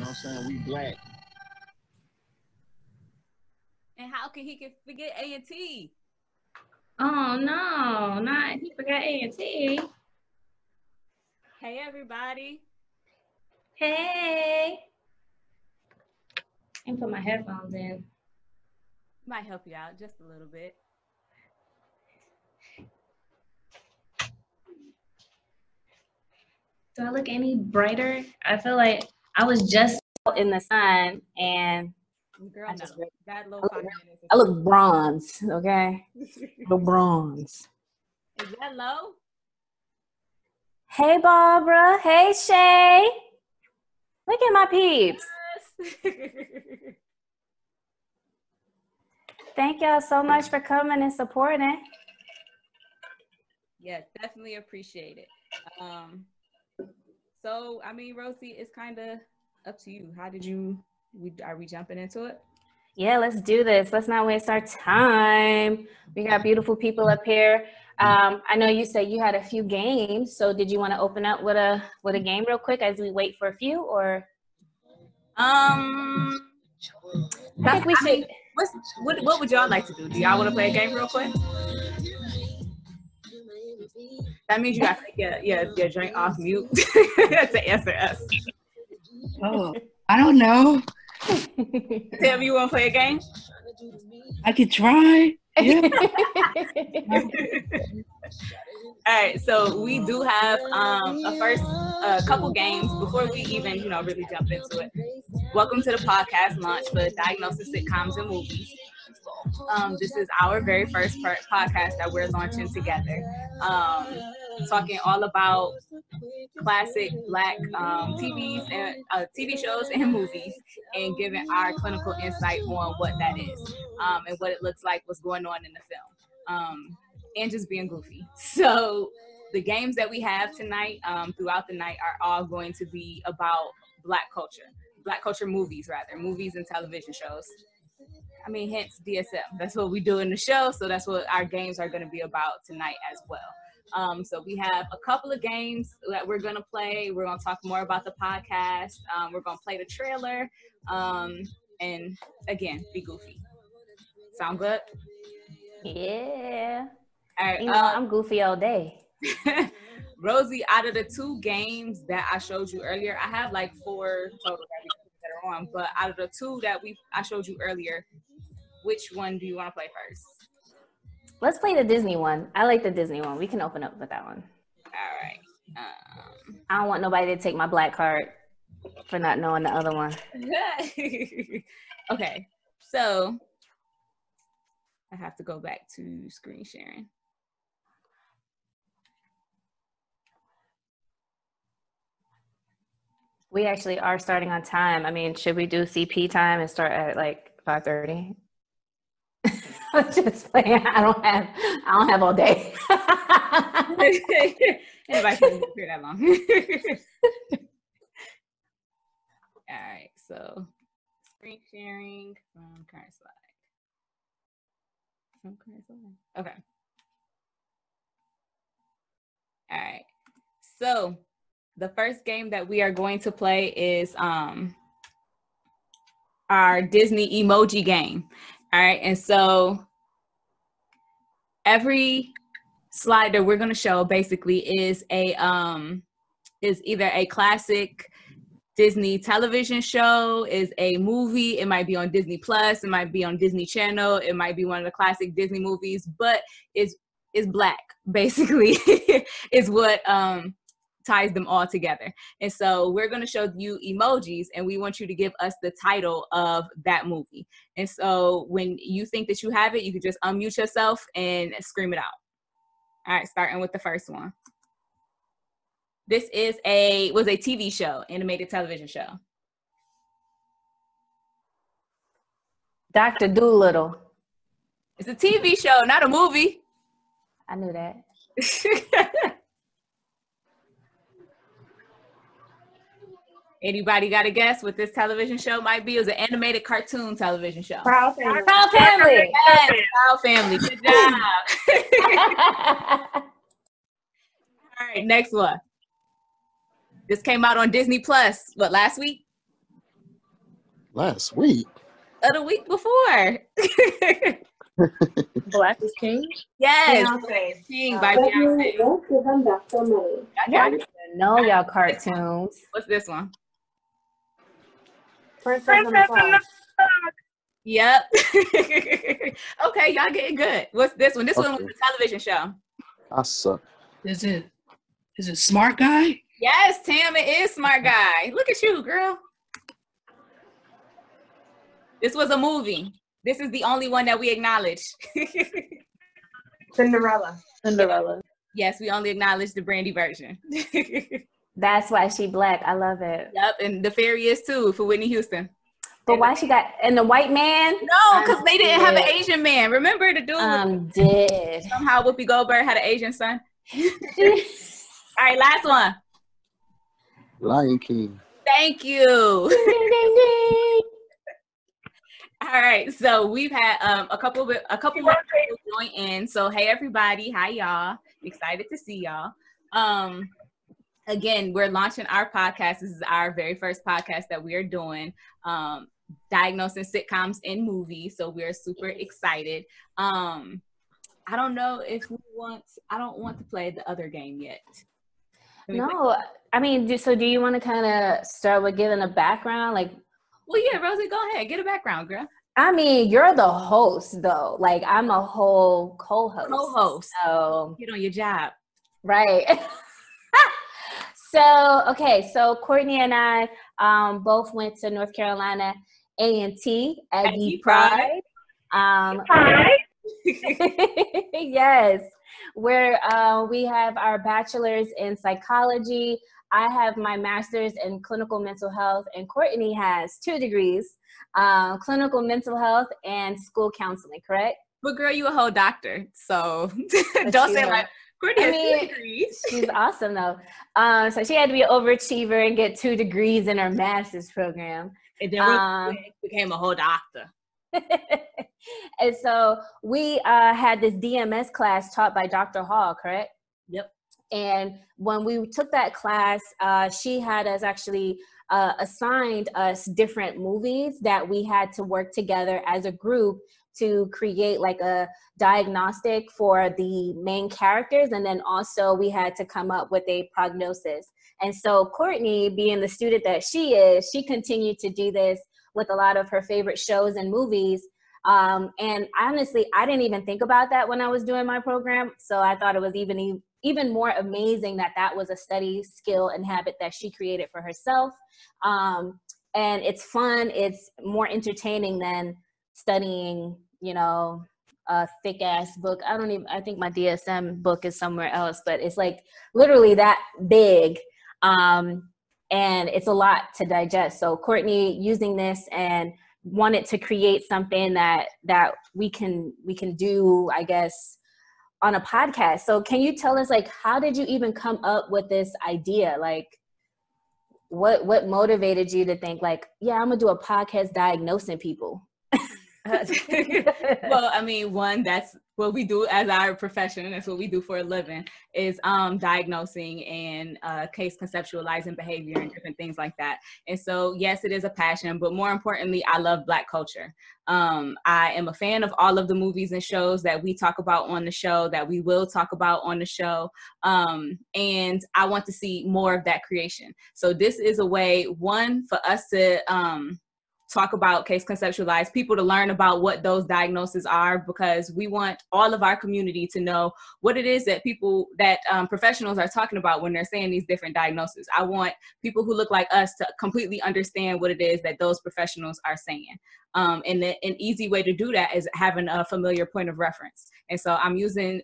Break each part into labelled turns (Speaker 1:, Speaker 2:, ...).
Speaker 1: what I'm saying? We black.
Speaker 2: And how can he forget A&T?
Speaker 3: Oh no, not he forgot A&T.
Speaker 2: Hey everybody.
Speaker 3: Hey. I can put my headphones in.
Speaker 2: Might help you out just a little bit.
Speaker 3: Do I look any brighter? I feel like I was just out in the sun and
Speaker 2: girl,
Speaker 3: I just
Speaker 2: no. That low 5 minutes.
Speaker 3: I look bronze, okay? The bronze.
Speaker 2: Is that low?
Speaker 3: Hey Barbara. Hey Shay. Look at my peeps. Thank y'all so much for coming and supporting.
Speaker 2: Yeah, definitely appreciate it. So, I mean, Rosie, it's kind of up to you. Are we jumping into it?
Speaker 3: Yeah, let's do this. Let's not waste our time. We got beautiful people up here. I know you said you had a few games, so did you want to open up with a game real quick as we wait for a few, or?
Speaker 2: What would y'all like to do? Do y'all want to play a game real quick? That means you got to take your drink off mute to answer us.
Speaker 4: Oh, I don't know.
Speaker 2: Tim, you want to play a game?
Speaker 4: I could try. Yeah.
Speaker 2: All right, so we do have a couple games before we even really jump into it. Welcome to the podcast launch for Diagnosing Sitcoms and Movies. This is our very first podcast that we're launching together, talking all about classic Black TVs and TV shows and movies, and giving our clinical insight on what that is, and what it looks like, what's going on in the film, and just being goofy. So the games that we have tonight, throughout the night, are all going to be about Black culture movies and television shows. I mean, hence DSM. That's what we do in the show, so that's what our games are going to be about tonight as well. So we have a couple of games that we're going to play. We're going to talk more about the podcast. We're going to play the trailer, and again, be goofy. Sound good?
Speaker 3: Yeah.
Speaker 2: All right.
Speaker 3: I'm goofy all day.
Speaker 2: Rosie, out of the 2 games that I showed you earlier, I have like 4 total that are on, but out of the 2 that I showed you earlier, which one do you want to play first?
Speaker 3: Let's play the Disney one. I like the Disney one. We can open up with that one.
Speaker 2: All right.
Speaker 3: I don't want nobody to take my black card for not knowing the other one.
Speaker 2: Okay, so I have to go back to screen sharing.
Speaker 3: We actually are starting on time. I mean, should we do CP time and start at like 5:30? I'm just playing. I don't have all day.
Speaker 2: Anybody can hear that long. All right, so screen sharing from current slide. Okay. All right. So the first game that we are going to play is our Disney emoji game. All right, and so every slide that we're going to show basically is either a classic Disney television show, is a movie. It might be on Disney Plus, it might be on Disney Channel, it might be one of the classic Disney movies, but it's Black basically is what ties them all together. And so we're going to show you emojis, and we want you to give us the title of that movie. And so when you think that you have it, you can just unmute yourself and scream it out. All right, starting with the first one. This was a TV show, animated television show.
Speaker 3: Dr. Dolittle.
Speaker 2: It's a TV show, not a movie.
Speaker 3: I knew that.
Speaker 2: Anybody got a guess what this television show might be? It was an animated cartoon television show.
Speaker 3: Proud Family. Proud Family.
Speaker 2: Yes, Proud Family. Good job. All right, next one. This came out on Disney Plus, last week?
Speaker 1: Last week.
Speaker 2: Of the week before.
Speaker 3: Black is King?
Speaker 2: Yes.
Speaker 3: Beyonce.
Speaker 2: King by Beyonce.
Speaker 5: Let's give them back their money.
Speaker 3: Y'all need to know y'all cartoons.
Speaker 2: What's this one?
Speaker 5: Princess and the Frog.
Speaker 2: Yep. Okay, y'all getting good. What's this one? This one was
Speaker 1: Okay.
Speaker 2: a television show.
Speaker 1: I suck.
Speaker 4: Is it Smart Guy?
Speaker 2: Yes, Tam, it is Smart Guy. Look at you, girl. This was a movie. This is the only one that we acknowledge.
Speaker 5: Cinderella.
Speaker 2: Yes, we only acknowledge the Brandy version.
Speaker 3: That's why she black. I love it.
Speaker 2: Yep, and the fairy is too for Whitney Houston.
Speaker 3: But why she got, and the white man?
Speaker 2: No, because they didn't have an Asian man. Remember the dude?
Speaker 3: Dead.
Speaker 2: Somehow Whoopi Goldberg had an Asian son. All right, last one.
Speaker 1: Lion King.
Speaker 2: Thank you. All right, so we've had a couple more people join in. So hey everybody, hi y'all. Excited to see y'all. Again, we're launching our podcast. This is our very first podcast that we are doing. Diagnosing Sitcoms in Movies. So we're super excited. I don't know if I don't want to play the other game yet.
Speaker 3: No, I mean, do you want to kind of start with giving a background? Like,
Speaker 2: well, yeah, Rosie, go ahead. Get a background, girl.
Speaker 3: I mean, you're the host, though. Like, I'm a whole co-host. So
Speaker 2: Get on your job.
Speaker 3: right. So Courtney and I both went to North Carolina A&T Aggie Pride. Yes, where we have our bachelor's in psychology. I have my master's in clinical mental health, and Courtney has 2 degrees, clinical mental health and school counseling, correct?
Speaker 2: But girl, you a whole doctor, so don't say like Courtney has 2 degrees.
Speaker 3: She's awesome though. So she had to be an overachiever and get 2 degrees in her master's program.
Speaker 2: And then became a whole doctor.
Speaker 3: And so we had this DMS class taught by Dr. Hall, correct?
Speaker 2: Yep.
Speaker 3: And when we took that class, she had us actually assigned us different movies that we had to work together as a group to create like a diagnostic for the main characters. And then also we had to come up with a prognosis. And so Courtney, being the student that she is, she continued to do this with a lot of her favorite shows and movies. And honestly, I didn't even think about that when I was doing my program. So I thought it was even more amazing that was a study skill and habit that she created for herself. And it's fun. It's more entertaining than studying, a thick ass book. I think my DSM book is somewhere else, but it's like literally that big. And it's a lot to digest. So Courtney using this and wanted to create something that we can do, I guess, on a podcast. So can you tell us, like, how did you even come up with this idea? Like, what motivated you to think like, yeah, I'm gonna do a podcast diagnosing people?
Speaker 2: Well, I mean, one, that's what we do as our profession. That's what we do for a living, is diagnosing and case conceptualizing behavior and different things like that. And so, yes, it is a passion, but more importantly, I love Black culture. I am a fan of all of the movies and shows that we talk about on the show, that we will talk about on the show. And I want to see more of that creation. So this is a way, one, for us to talk about case conceptualize, people to learn about what those diagnoses are, because we want all of our community to know what it is that professionals are talking about when they're saying these different diagnoses. I want people who look like us to completely understand what it is that those professionals are saying. And an easy way to do that is having a familiar point of reference. And so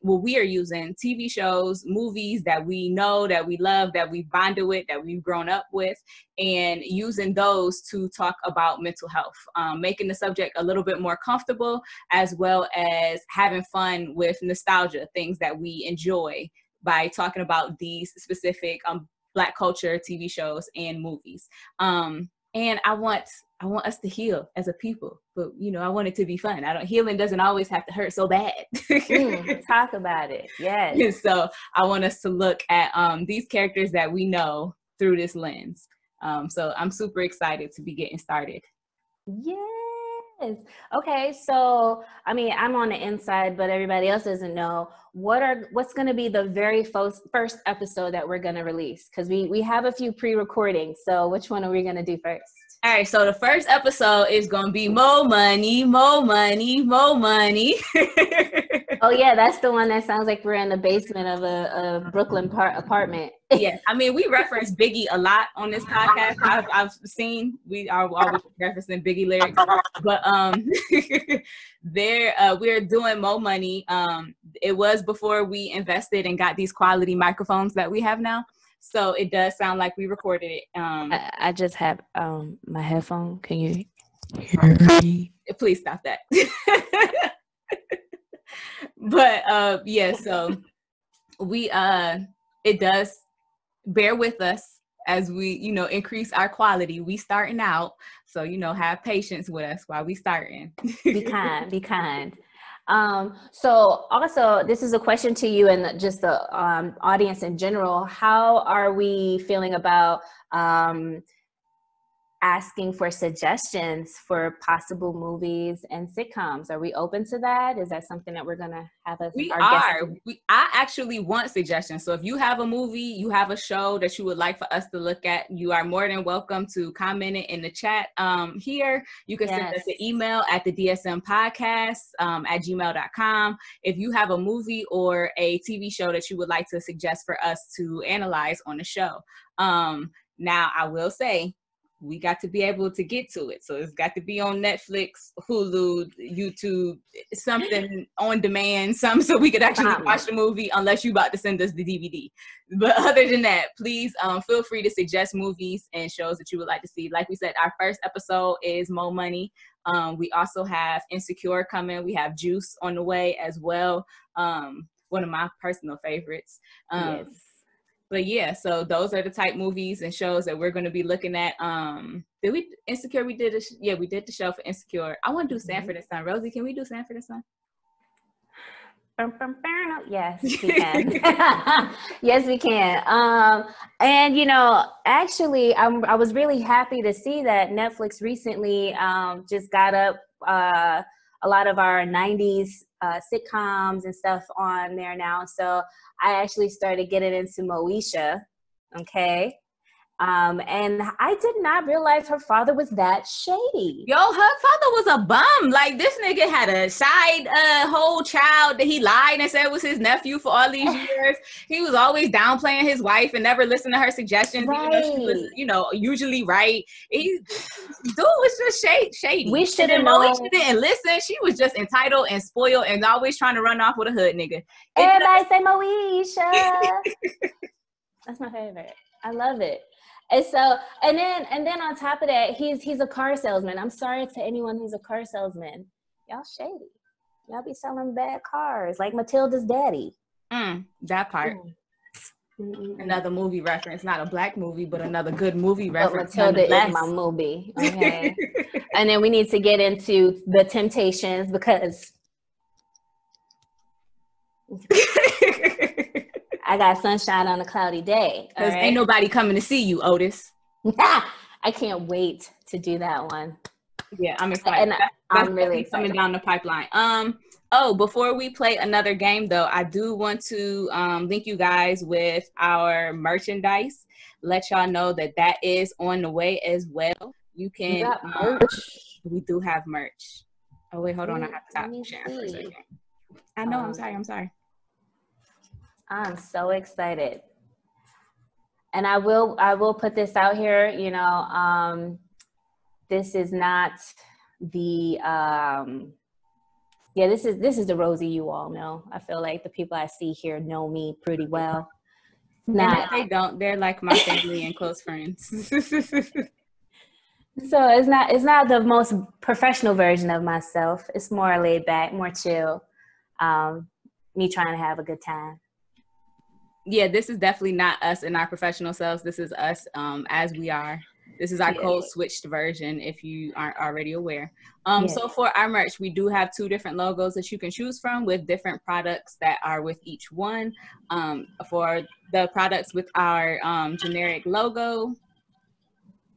Speaker 2: we are using TV shows, movies that we know, that we love, that we bonded with, that we've grown up with, and using those to talk about mental health, making the subject a little bit more comfortable, as well as having fun with nostalgia, things that we enjoy by talking about these specific Black culture TV shows and movies. And I want us to heal as a people, but I want it to be fun. Healing doesn't always have to hurt so bad.
Speaker 3: Talk about it. Yes.
Speaker 2: So I want us to look at these characters that we know through this lens. So I'm super excited to be getting started.
Speaker 3: Yes. Okay. So, I mean, I'm on the inside, but everybody else doesn't know what's going to be the very first episode that we're going to release, because we have a few pre-recordings. So, which one are we going to do first?
Speaker 2: All right, so the first episode is gonna be more money, more money, more money.
Speaker 3: Oh yeah, that's the one that sounds like we're in the basement of a Brooklyn apartment.
Speaker 2: Yeah, I mean, we reference Biggie a lot on this podcast. I've seen we are always referencing Biggie lyrics, but we're doing more money. It was before we invested and got these quality microphones that we have now. So it does sound like we recorded it.
Speaker 3: I just have my headphone. Can you hear me?
Speaker 2: Please stop that. But yeah, so we it does bear with us as we, increase our quality. We starting out, so have patience with us while we starting.
Speaker 3: Be kind. So also, this is a question to you and just the audience in general. How are we feeling about asking for suggestions for possible movies and sitcoms? Are we open to that? Is that something that we're gonna have as
Speaker 2: We
Speaker 3: our
Speaker 2: are.
Speaker 3: guests?
Speaker 2: I actually want suggestions. So if you have a movie, you have a show that you would like for us to look at, you are more than welcome to comment it in the chat here. You can send us an email at the DSM podcast at gmail.com. If you have a movie or a TV show that you would like to suggest for us to analyze on the show. Now I will say, we got to be able to get to it. So it's got to be on Netflix, Hulu, YouTube, something on demand, so we could actually watch the movie, unless you about to send us the DVD. But other than that, please feel free to suggest movies and shows that you would like to see. Like we said, our first episode is Mo Money. We also have Insecure coming. We have Juice on the way as well. One of my personal favorites.
Speaker 3: Yes.
Speaker 2: But yeah, so those are the type movies and shows that we're going to be looking at. Did we Insecure? We did we did the show for Insecure. I want to do Sanford and Son. Rosie, can we do Sanford and Son?
Speaker 3: Yes, we can. Yes, we can. And actually, I was really happy to see that Netflix recently just got up a lot of our 90s sitcoms and stuff on there now. So I actually started getting into Moesha, okay? And I did not realize her father was that shady.
Speaker 2: Yo, her father was a bum. Like, this nigga had a side whole child that he lied and said was his nephew for all these years. He was always downplaying his wife and never listened to her suggestions, even though she was, usually right. Dude was just shady.
Speaker 3: We should have known.
Speaker 2: She didn't listen. She was just entitled and spoiled and always trying to run off with a hood nigga.
Speaker 3: Everybody say Moesha. That's my favorite. I love it. And so, and then on top of that, he's a car salesman. I'm sorry to anyone who's a car salesman. Y'all shady. Y'all be selling bad cars, like Matilda's daddy.
Speaker 2: That part. Another movie reference, not a black movie, but another good movie reference.
Speaker 3: But Matilda is my movie. Okay. And then we need to get into The Temptations, because I got sunshine on a cloudy day.
Speaker 2: Because ain't nobody coming to see you, Otis.
Speaker 3: I can't wait to do that one.
Speaker 2: Yeah, I'm excited.
Speaker 3: And I'm really excited.
Speaker 2: Coming down the pipeline. Before we play another game, though, I do want to link you guys with our merchandise. Let y'all know that is on the way as well. You can.
Speaker 3: You got merch.
Speaker 2: We do have merch. Oh wait, hold on. I have to stop sharing for a second. I know. I'm sorry.
Speaker 3: I'm so excited. And I will put this out here, this is not the this is the Rosie you all know. I feel like the people I see here know me pretty well.
Speaker 2: Not they don't. They're like my family and close friends.
Speaker 3: So it's not the most professional version of myself. It's more laid back, more chill. Me trying to have a good time.
Speaker 2: Yeah, this is definitely not us in our professional selves. This is us as we are. This is our code switched version, if you aren't already aware. So for our merch, we do have 2 different logos that you can choose from with different products that are with each one. For the products with our generic logo,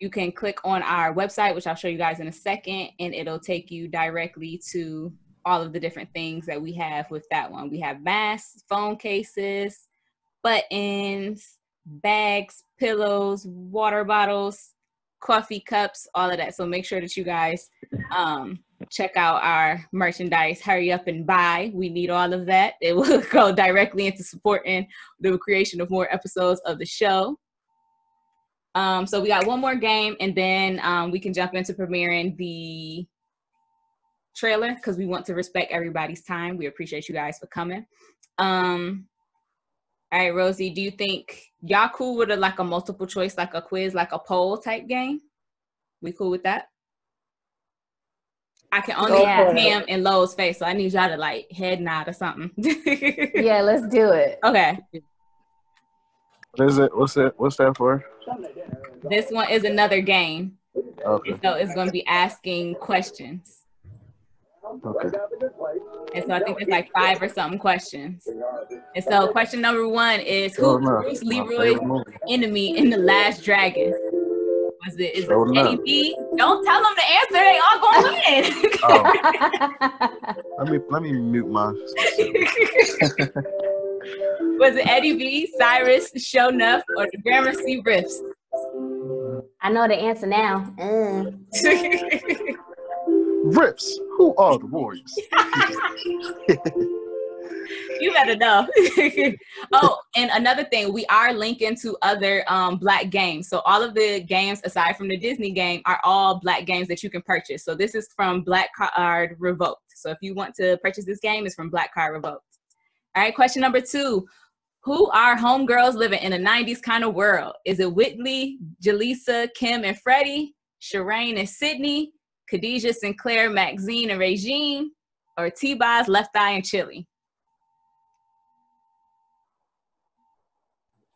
Speaker 2: you can click on our website, which I'll show you guys in a second, and it'll take you directly to all of the different things that we have with that one. We have masks, phone cases, buttons, bags, pillows, water bottles, coffee cups, all of that. So make sure that you guys check out our merchandise. Hurry up and buy. We need all of that. It will go directly into supporting the creation of more episodes of the show. So we got one more game, and then we can jump into premiering the trailer because we want to respect everybody's time. We appreciate you guys for coming. All right, Rosie, do you think y'all cool with like a multiple choice, like a quiz, like a poll type game? We cool with that? I can only see Pam and Lowe's face, so I need y'all to like head nod or something.
Speaker 3: Yeah, let's do it.
Speaker 2: Okay.
Speaker 1: What is it? What's that for?
Speaker 2: This one is another game.
Speaker 1: Okay.
Speaker 2: So it's going to be asking questions.
Speaker 1: Okay.
Speaker 2: And so I think it's like 5 or something questions. And so question number 1 is, who was Bruce Leroy's enemy in The Last Dragon? Is it Eddie B? Don't tell them the answer. They all going to win.
Speaker 1: Let me mute my.
Speaker 2: Was it Eddie B, Cyrus, Sho'nuff, or the Gramercy Riffs?
Speaker 3: I know the answer now.
Speaker 1: Rips. Who are the Warriors?
Speaker 2: You better know. Oh, and another thing, we are linking to other Black games. So all of the games, aside from the Disney game, are all Black games that you can purchase. So this is from Black Card Revoked. So if you want to purchase this game, it's from Black Card Revoked. All right, question number 2. Who are homegirls living in a 90s kind of world? Is it Whitley, Jaleesa, Kim, and Freddie, Shireen and Sydney, Khadijah, Sinclair, Maxine, and Regine, or T-Boz, Left Eye, and Chili?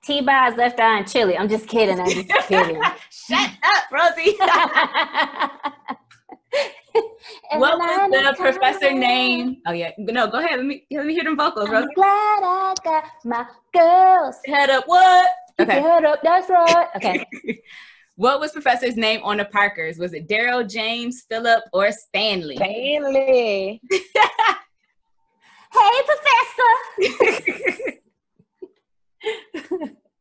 Speaker 3: T-Boz, Left Eye, and Chili. I'm just kidding.
Speaker 2: Shut up, Rosie. What was the professor name? Oh yeah, no, go ahead. Let me hear them vocals, Rosie.
Speaker 3: I'm glad I got my girls.
Speaker 2: Head up, what? Okay.
Speaker 3: Head up, that's right. Okay.
Speaker 2: What was professor's name on the Parkers? Was it Daryl, James, Philip, or Stanley?
Speaker 5: Stanley.
Speaker 3: Hey, professor.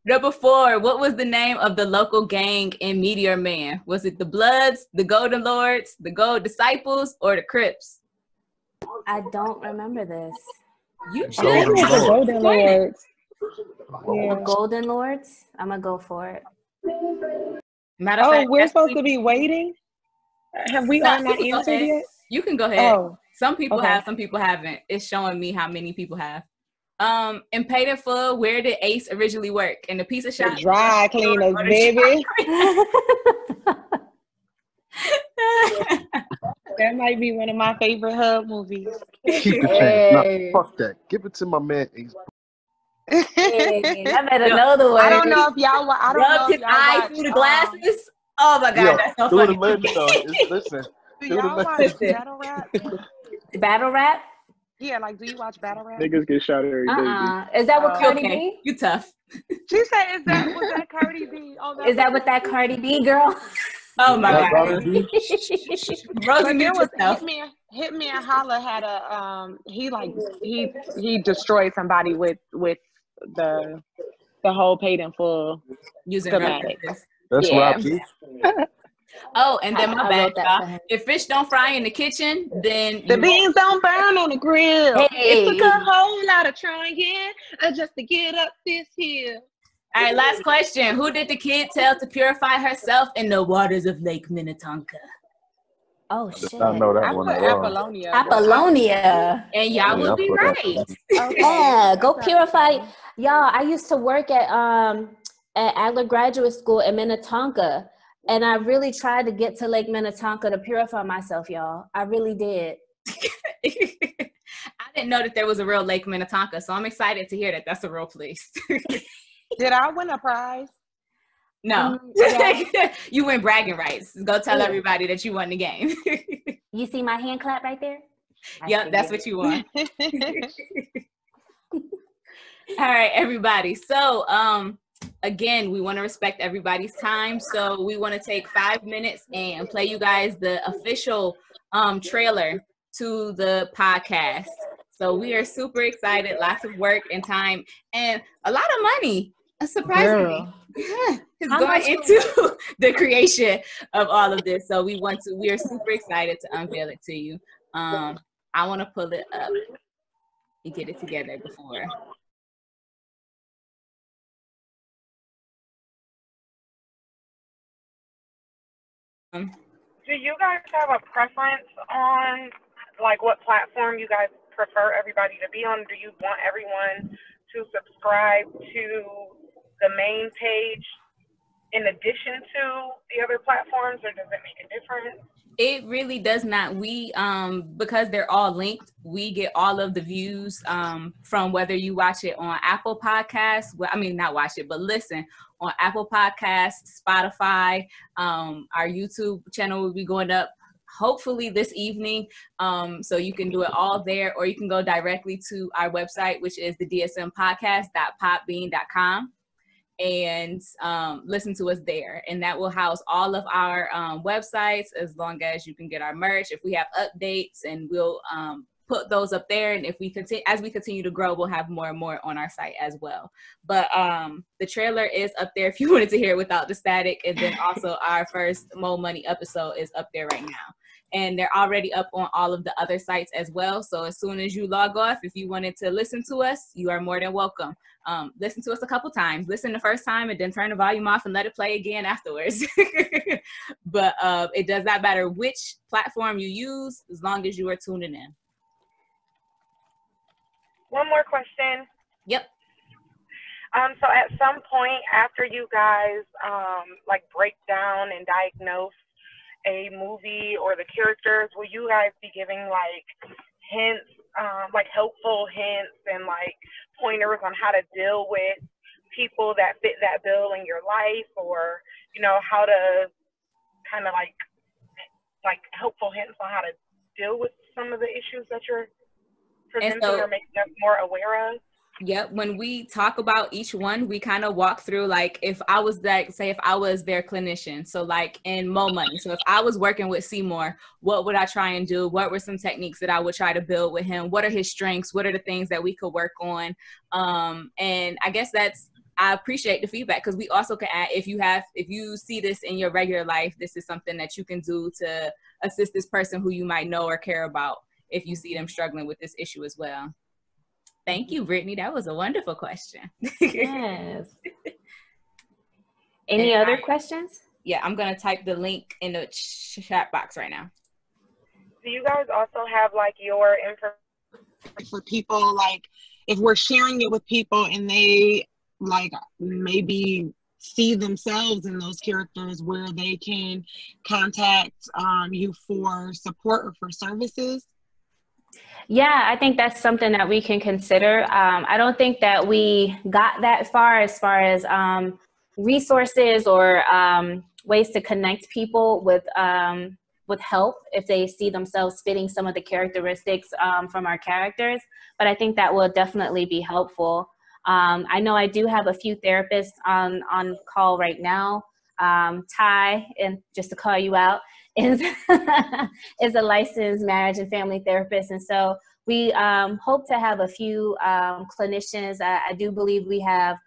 Speaker 2: Number 4, what was the name of the local gang in Meteor Man? Was it the Bloods, the Golden Lords, the Gold Disciples, or the Crips?
Speaker 3: I don't remember this.
Speaker 2: You should.
Speaker 5: The Golden Lords. Yeah.
Speaker 3: The Golden Lords? I'm going to go for it.
Speaker 2: Matter of fact,
Speaker 5: we're supposed to be waiting? Have we all not answered yet?
Speaker 2: You can go ahead.
Speaker 5: Oh.
Speaker 2: Some people have, some people haven't. It's showing me how many people have. In Paid in Full, where did Ace originally work? In the pizza shop?
Speaker 5: The dry cleaners, baby. That might be one of my favorite Hub movies.
Speaker 1: Keep the change. No, fuck that. Give it to my man Ace.
Speaker 3: Hey, I better know the word.
Speaker 5: I don't know if y'all
Speaker 2: Rubbed his eye through the glasses. Oh my God, that's so funny.
Speaker 1: Listen.
Speaker 5: Do y'all watch Battle Rap?
Speaker 3: Battle Rap?
Speaker 5: Yeah, like, do you watch Battle Rap?
Speaker 6: Niggas get shot every day.
Speaker 3: Is that what Cardi B?
Speaker 2: You tough.
Speaker 5: She said, was that Cardi B? Oh,
Speaker 3: Is that what that Cardi B girl?
Speaker 2: Oh my God. Rosie,
Speaker 5: Hit Me and Holla had a he destroyed somebody with the whole Paid in Full
Speaker 2: using
Speaker 5: schematics.
Speaker 1: That's Rob G.
Speaker 2: Oh, and then my bad, y'all. If fish don't fry in the kitchen, then
Speaker 5: the beans don't burn on the grill.
Speaker 3: Hey.
Speaker 5: It took a whole lot of trying just to get up this hill.
Speaker 2: All right, last question. Who did the kid tell to purify herself in the waters of Lake Minnetonka?
Speaker 3: Oh, shit.
Speaker 1: I know that
Speaker 5: I
Speaker 1: one
Speaker 5: put
Speaker 1: at all.
Speaker 5: Apollonia.
Speaker 3: Apollonia.
Speaker 2: And y'all will be right.
Speaker 5: Okay.
Speaker 3: Yeah, go purify. Y'all, I used to work at Adler Graduate School in Minnetonka. And I really tried to get to Lake Minnetonka to purify myself, y'all. I really did.
Speaker 2: I didn't know that there was a real Lake Minnetonka, so I'm excited to hear that that's a real place.
Speaker 5: Did I win a prize?
Speaker 2: No.
Speaker 3: Yeah.
Speaker 2: You win bragging rights. Go tell everybody that you won the game.
Speaker 3: You see my hand clap right there?
Speaker 2: Yep, that's what you won. All right, everybody. So again, we want to respect everybody's time. So we want to take 5 minutes and play you guys the official trailer to the podcast. So we are super excited, lots of work and time and a lot of money, surprisingly. It's going into the creation of all of this. So we are super excited to unveil it to you. I want to pull it up and get it together before.
Speaker 6: Do you guys have a preference on like what platform you guys prefer everybody to be on? Do you want everyone to subscribe to the main page in addition to the other platforms, or does it make a difference?
Speaker 2: It really does not. We because they're all linked, we get all of the views from whether you watch it on Apple Podcasts. Well, I mean, not watch it, but listen on Apple Podcasts, Spotify. Our YouTube channel will be going up hopefully this evening. So you can do it all there, or you can go directly to our website, which is the dsmpodcast.podbean.com. and listen to us there, and that will house all of our websites, as long as you can get our merch. If we have updates, and we'll put those up there, and if we continue, as we continue to grow, we'll have more and more on our site as well. But the trailer is up there if you wanted to hear it without the static, and then also our first Mo Money episode is up there right now. And they're already up on all of the other sites as well. So as soon as you log off, if you wanted to listen to us, you are more than welcome. Listen to us a couple times. Listen the first time and then turn the volume off and let it play again afterwards. But it does not matter which platform you use, as long as you are tuning in.
Speaker 6: One more question.
Speaker 2: Yep.
Speaker 6: So at some point after you guys like break down and diagnose a movie or the characters, will you guys be giving like hints, like helpful hints and like pointers on how to deal with people that fit that bill in your life, or you know, how to kind of like helpful hints on how to deal with some of the issues that you're presenting or making us more aware of?
Speaker 2: Yep. When we talk about each one, we kind of walk through, like, if I was like, say, if I was their clinician, so like in Mo Money. So if I was working with Seymour, what would I try and do? What were some techniques that I would try to build with him? What are his strengths? What are the things that we could work on? And I guess I appreciate the feedback, because we also can add, if you see this in your regular life, this is something that you can do to assist this person who you might know or care about if you see them struggling with this issue as well. Thank you, Brittany. That was a wonderful question.
Speaker 3: Yes. Any other questions?
Speaker 2: Yeah, I'm going to type the link in the chat box right now.
Speaker 6: Do you guys also have like your information for people, like if we're sharing it with people and they like maybe see themselves in those characters, where they can contact you for support or for services?
Speaker 3: Yeah, I think that's something that we can consider. I don't think that we got that far as resources or ways to connect people with help if they see themselves fitting some of the characteristics from our characters. But I think that will definitely be helpful. I know I do have a few therapists on call right now. Ty, and just to call you out, is a licensed marriage and family therapist. And so we hope to have a few clinicians. I do believe we have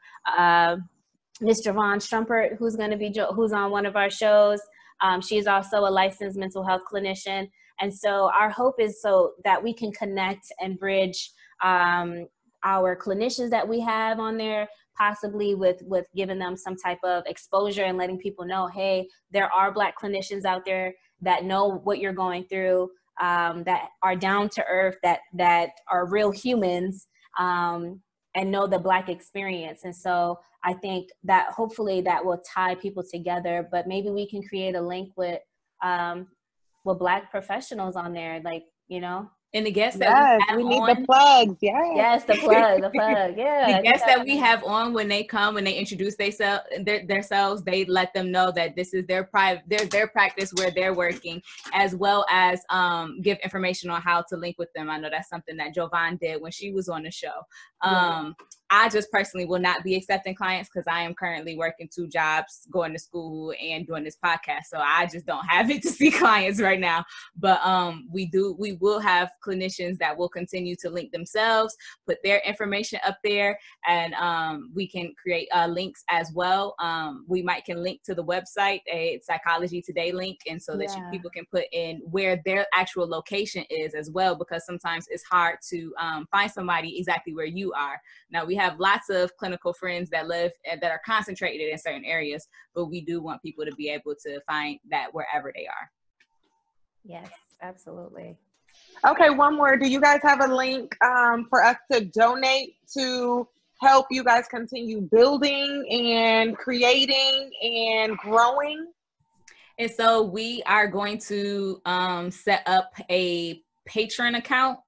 Speaker 3: Ms. Javon Strumpert, who's going to be, who's on one of our shows. She is also a licensed mental health clinician. And so our hope is so that we can connect and bridge our clinicians that we have on there, possibly with giving them some type of exposure and letting people know, hey, there are Black clinicians out there that know what you're going through, that are down to earth, that are real humans, and know the Black experience. And so I think that hopefully that will tie people together, but maybe we can create a link with Black professionals on there, like, you know.
Speaker 2: And the guests that
Speaker 5: we need the plugs.
Speaker 3: Yes, the plug. Yeah.
Speaker 2: The guests that we have on, when they come, when they introduce themselves, they let them know that this is their practice where they're working, as well as give information on how to link with them. I know that's something that Jovan did when she was on the show. I just personally will not be accepting clients because I am currently working 2 jobs, going to school and doing this podcast. So I just don't have it to see clients right now. But we will have clinicians that will continue to link themselves, put their information up there, and we can create links as well. We can link to the website, a Psychology Today link, and so that people can put in where their actual location is as well, because sometimes it's hard to find somebody exactly where you are. Now, we have lots of clinical friends that live that are concentrated in certain areas, but we do want people to be able to find that wherever they are.
Speaker 3: Yes, absolutely.
Speaker 5: Okay, one more. Do you guys have a link for us to donate to help you guys continue building and creating and growing?
Speaker 2: And so we are going to set up a Patreon account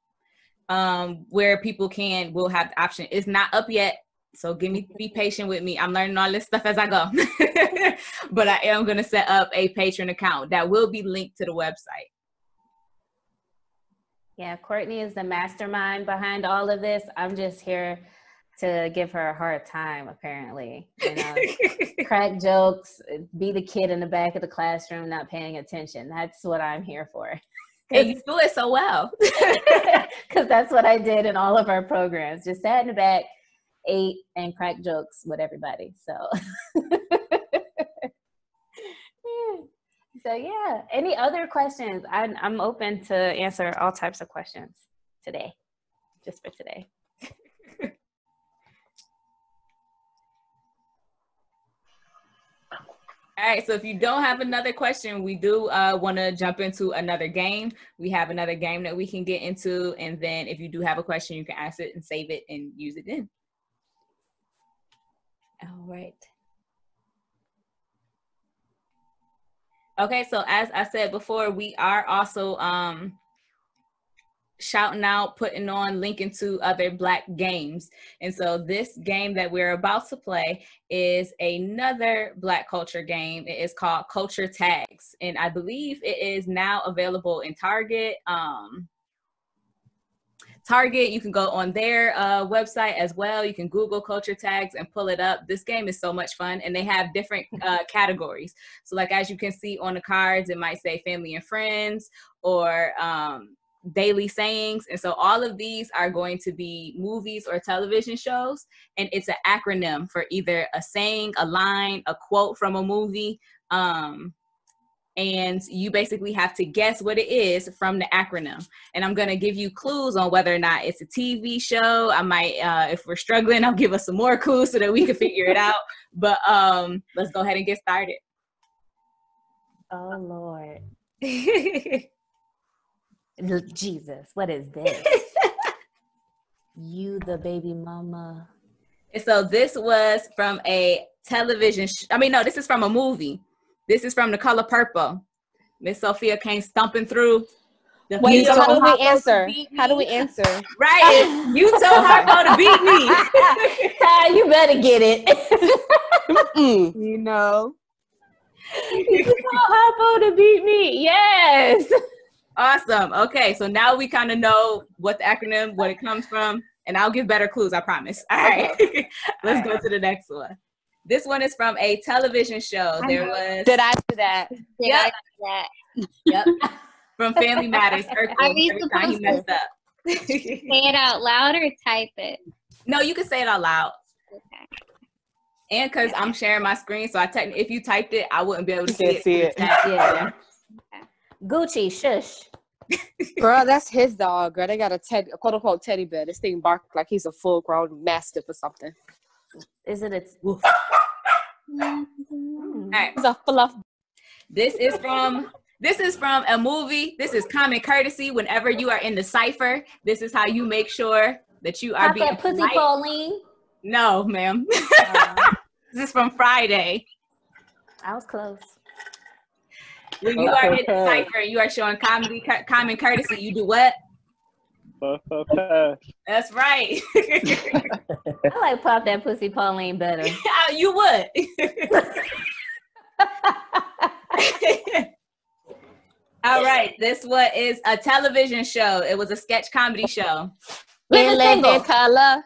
Speaker 2: where people will have the option. It's not up yet, so be patient with me. I'm learning all this stuff as I go. But I am going to set up a Patreon account that will be linked to the website.
Speaker 3: Yeah, Courtney is the mastermind behind all of this. I'm just here to give her a hard time, apparently. You know, crack jokes, be the kid in the back of the classroom not paying attention. That's what I'm here for.
Speaker 2: And you do it so well.
Speaker 3: Because that's what I did in all of our programs. Just sat in the back, ate, and cracked jokes with everybody. So, so yeah. Any other questions? I'm open to answer all types of questions today, just for today.
Speaker 2: All right, so if you don't have another question, we do want to jump into another game. We have another game that we can get into, and then if you do have a question, you can ask it and save it and use it then. All right. Okay, so as I said before, we are also shouting out, putting on, linking to other Black games. And so this game that we're about to play is another Black culture game. It is called Culture Tags. And I believe it is now available in Target. Target, you can go on their website as well. You can Google Culture Tags and pull it up. This game is so much fun, and they have different categories. So like, as you can see on the cards, it might say family and friends or daily sayings. And so all of these are going to be movies or television shows, and it's an acronym for either a saying, a line, a quote from a movie. And you basically have to guess what it is from the acronym. And I'm going to give you clues on whether or not it's a TV show. I might, if we're struggling, I'll give us some more clues so that we can figure it out. But let's go ahead and get started.
Speaker 3: Oh, Lord. Jesus, what is this? You, the baby mama.
Speaker 2: And so this was from a television. This is from a movie. This is from The Color Purple. Miss Sophia came stumping through.
Speaker 7: Wait, so how do we answer? How do we answer?
Speaker 2: Right. You told Harpo to beat me.
Speaker 3: Ty, you better get it.
Speaker 7: You know.
Speaker 3: You told Harpo to beat me. Yes.
Speaker 2: Awesome. Okay, so now we kind of know what the acronym, what it comes from, and I'll give better clues, I promise. All right. Okay. Let's go to the next one. This one is from a television show.
Speaker 7: Did I do that?
Speaker 2: Yep. From Family Matters.
Speaker 8: Are we supposed to say it out loud or type it?
Speaker 2: No, you can say it out loud.
Speaker 8: Okay.
Speaker 2: And because I'm sharing my screen, so if you typed it, I wouldn't be able to see it.
Speaker 3: Yeah. Okay. Gucci, shush.
Speaker 7: Girl, that's his dog. Girl, they got a quote unquote teddy bear. This thing barks like he's a full grown mastiff or something.
Speaker 3: Is it a
Speaker 2: right.
Speaker 7: It's a fluff.
Speaker 2: This is from a movie. This is common courtesy. Whenever you are in the cipher, this is how you make sure that you are
Speaker 3: Not
Speaker 2: being
Speaker 3: that pussy
Speaker 2: polite.
Speaker 3: Pauline.
Speaker 2: No, ma'am. This is from Friday. I was close. When you are in the cipher, you are showing common courtesy. You do what? That's right.
Speaker 3: I like pop that pussy Pauline better.
Speaker 2: You would. All right. This one is a television show. It was a sketch comedy show.
Speaker 7: In living color.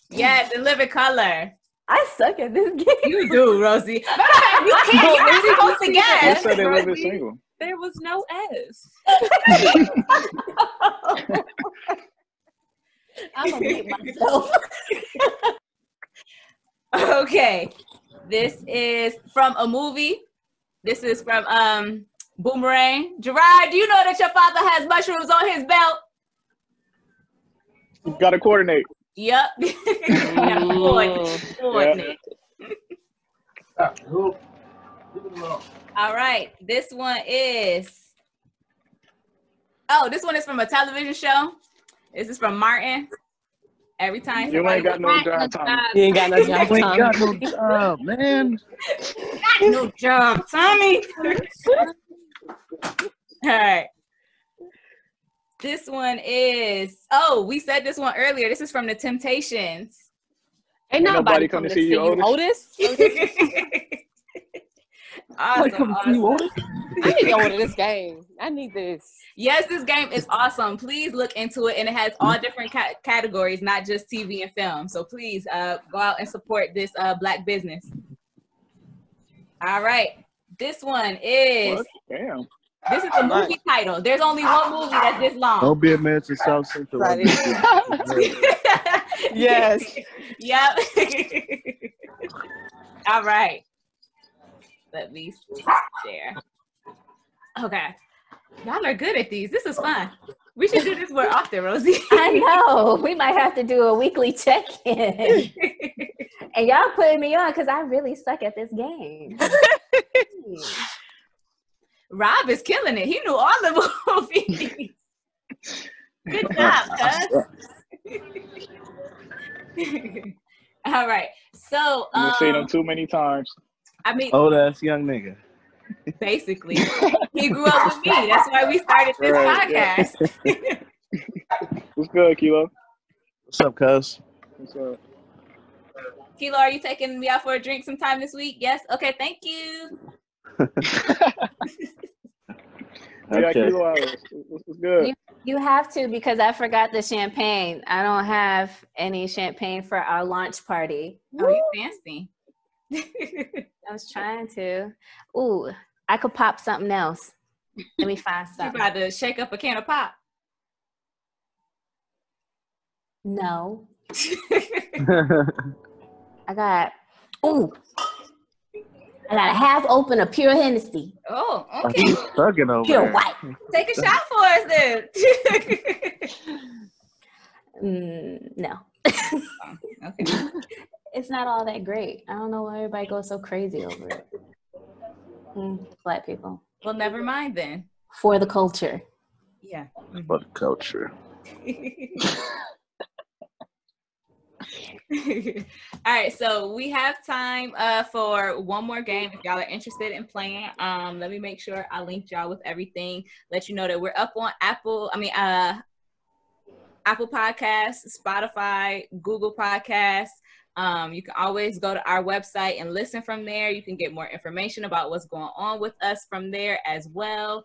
Speaker 2: Yes, in living color.
Speaker 3: I suck at this game.
Speaker 2: You do, Rosie. You can't. You're not supposed to
Speaker 1: They
Speaker 2: guess.
Speaker 1: said they live
Speaker 2: Rosie.
Speaker 1: single.
Speaker 2: There was no S.
Speaker 3: I'm gonna mute myself.
Speaker 2: Okay. This is from a movie. This is from Boomerang. Gerard, do you know that your father has mushrooms on his belt?
Speaker 1: You gotta coordinate.
Speaker 2: Yep. Coordinate. All right. This one is. Oh, this one is from a television show. This is from Martin. Every time
Speaker 1: You ain't got no job, Tommy.
Speaker 7: You ain't got no job,
Speaker 1: You ain't
Speaker 7: Tommy.
Speaker 1: got no job, man.
Speaker 2: got no job, Tommy. All right. This one is. Oh, we said this one earlier. This is from The Temptations.
Speaker 7: Ain't nobody come to see you, Otis.
Speaker 2: Awesome.
Speaker 7: I need to order this game. I need this.
Speaker 2: Yes, this game is awesome. Please look into it, and it has all different categories, not just TV and film. So please go out and support this Black business. All right, this one is.
Speaker 1: What? Damn.
Speaker 2: This is a movie title. There's only one movie that's this long.
Speaker 1: Don't be a man to South Central.
Speaker 7: Yes.
Speaker 2: Yep. All right. Let me share. Okay. Y'all are good at these. This is fun. We should do this more often, Rosie.
Speaker 3: I know. We might have to do a weekly check-in. And y'all putting me on because I really suck at this game.
Speaker 2: Rob is killing it. He knew all the movies. Good job, cuz. All right. So
Speaker 1: You've seen him too many times.
Speaker 2: I mean,
Speaker 1: old ass young nigga.
Speaker 2: Basically, he grew up with me. That's why we started this podcast.
Speaker 1: Yeah. What's good, Kilo? What's up, cuz? What's up?
Speaker 2: Kilo, are you taking me out for a drink sometime this week? Yes. Okay. Thank you.
Speaker 1: Yeah, Kilo hours. What's good?
Speaker 3: You have to, because I forgot the champagne. I don't have any champagne for our launch party.
Speaker 2: Oh, you fancy.
Speaker 3: I was trying to. Ooh, I could pop something else. Let me find
Speaker 2: You
Speaker 3: something.
Speaker 2: about to shake up a can of pop?
Speaker 3: No. I got a half open of pure Hennessy.
Speaker 2: Oh, okay.
Speaker 1: Thugging over
Speaker 3: Pure
Speaker 1: there.
Speaker 3: white.
Speaker 2: Take a shot for us then.
Speaker 3: No.
Speaker 2: Okay.
Speaker 3: It's not all that great. I don't know why everybody goes so crazy over it. Black people.
Speaker 2: Well, never mind then.
Speaker 3: For the culture.
Speaker 2: Yeah.
Speaker 1: For the culture.
Speaker 2: All right, so we have time for one more game if y'all are interested in playing. Let me make sure I linked y'all with everything. Let you know that we're up on Apple Podcasts, Spotify, Google Podcasts. You can always go to our website and listen from there. You can get more information about what's going on with us from there as well.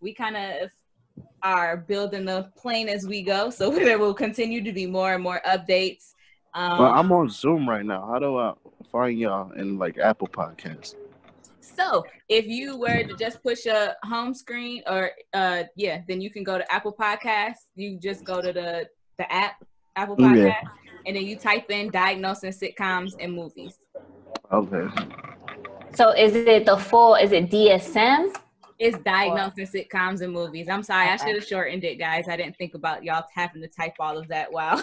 Speaker 2: We kind of are building the plane as we go, so there will continue to be more and more updates.
Speaker 1: Well, I'm on Zoom right now. How do I find y'all in like Apple Podcasts?
Speaker 2: So if you were to just push a home screen or then you can go to Apple Podcasts. You just go to the app, Apple Podcasts, and then you type in Diagnosing Sitcoms and Movies.
Speaker 1: Okay.
Speaker 3: So is it DSM?
Speaker 2: It's Diagnosing Sitcoms and Movies. I'm sorry, I should have shortened it, guys. I didn't think about y'all having to type all of that. Wow.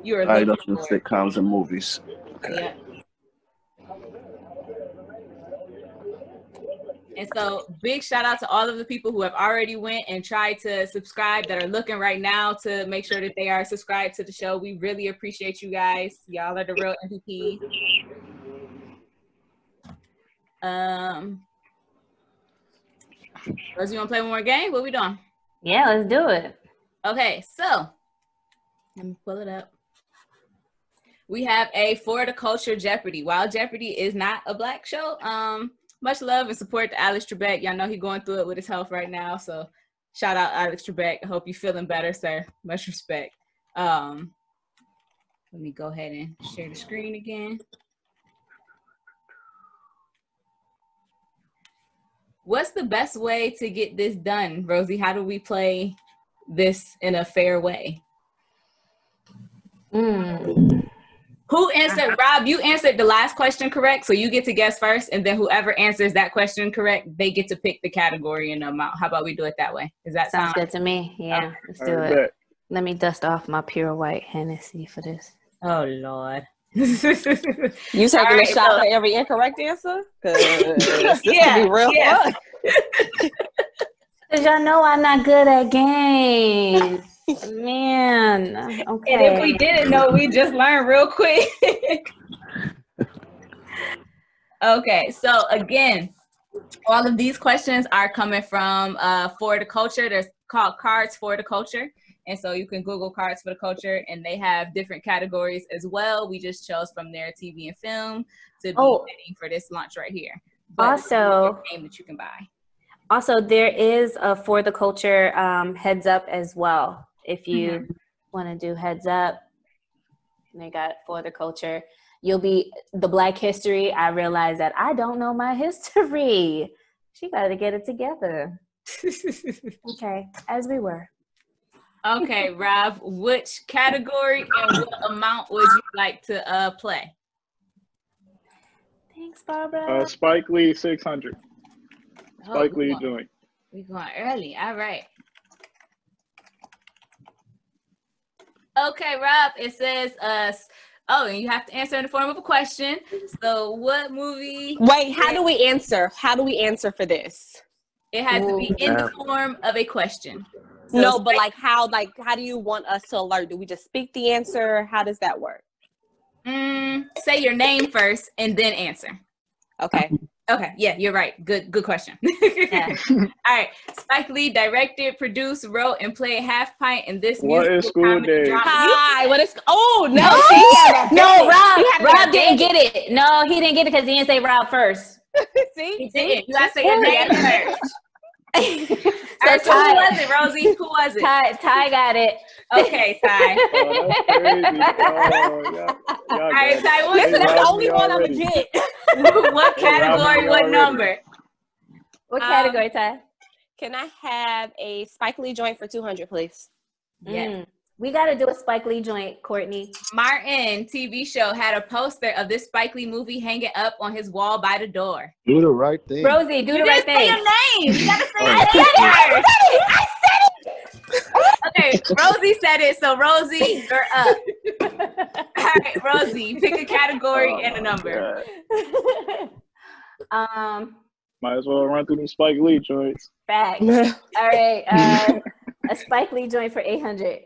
Speaker 2: You were
Speaker 1: Diagnosing Sitcoms and Movies. Okay.
Speaker 2: Yeah. And so big shout out to all of the people who have already went and tried to subscribe, that are looking right now to make sure that they are subscribed to the show. We really appreciate you guys. Y'all are the real MVP. Rose, you want to play one more game? What we doing?
Speaker 3: Yeah, let's do it.
Speaker 2: Okay, so let me pull it up. We have a For the Culture Jeopardy. While Jeopardy is not a Black show, much love and support to Alex Trebek. Y'all know he's going through it with his health right now, so shout out Alex Trebek. I hope you're feeling better, sir. Much respect. Let me go ahead and share the screen again. What's the best way to get this done, Rosie? How do we play this in a fair way? Who answered? Rob, you answered the last question correct, so you get to guess first, and then whoever answers that question correct, they get to pick the category and the amount. How about we do it that way? Does that
Speaker 3: Sounds good to me. Yeah,
Speaker 2: okay.
Speaker 3: let's do it. Let me dust off my pure white Hennessy for this.
Speaker 2: Oh, Lord.
Speaker 7: You taking a shot for every incorrect answer? This could be real fun.
Speaker 3: Because y'all know I'm not good at games. Man. Okay.
Speaker 2: And if we didn't know, we just learned real quick. Okay, so again, all of these questions are coming from For the Culture. They're called Cards for the Culture. And so you can Google Cards for the Culture, and they have different categories as well. We just chose from their TV and film to be fitting for this launch right here. But
Speaker 3: also,
Speaker 2: a game that you can buy.
Speaker 3: Also, there is a For the Culture heads up as well. If you want to do heads up, they got For the Culture. You'll be the Black History. I realized that I don't know my history. She got to get it together. Okay, as we were.
Speaker 2: Okay, Rob, which category and what amount would you like to play?
Speaker 3: Thanks, Barbara.
Speaker 9: Spike Lee 600. Spike Lee joint.
Speaker 2: We're going early. All right. Okay, Rob, it says, and you have to answer in the form of a question. So what movie?
Speaker 7: Wait, how do we answer? How do we answer for this?
Speaker 2: It has to be in the form of a question. So
Speaker 7: no, but how do you want us to alert? Do we just speak the answer? How does that work?
Speaker 2: Say your name first and then answer.
Speaker 7: Okay.
Speaker 2: Okay. Yeah, you're right. Good question. Yeah. All right. Spike Lee directed, produced, wrote, and played Half Pint in this
Speaker 9: What is School Days?
Speaker 7: Hi. What is? Oh no!
Speaker 3: Rob didn't get it. No, he didn't get it because he didn't say Rob first.
Speaker 2: See, you gotta say your name first.
Speaker 3: So
Speaker 2: right, so who was it, Rosie? Who was it?
Speaker 3: Ty got it.
Speaker 2: Okay, Ty.
Speaker 9: Oh, that's crazy.
Speaker 2: All right, Ty,
Speaker 7: listen, that's the only one I'm gonna get.
Speaker 2: What category, what number?
Speaker 3: What category, Ty?
Speaker 7: Can I have a Spike Lee joint for 200, please?
Speaker 2: Yeah.
Speaker 3: We got to do a Spike Lee joint, Courtney.
Speaker 2: Martin TV show had a poster of this Spike Lee movie hanging up on his wall by the door.
Speaker 1: Do the right thing.
Speaker 3: Rosie, do the right thing.
Speaker 2: Say your name. You gotta say
Speaker 3: I said it.
Speaker 2: Okay, Rosie said it, so Rosie, you're up. All right, Rosie, pick a category and a number.
Speaker 9: Might as well run through them Spike Lee joints.
Speaker 3: Facts. All right, a Spike Lee joint for 800.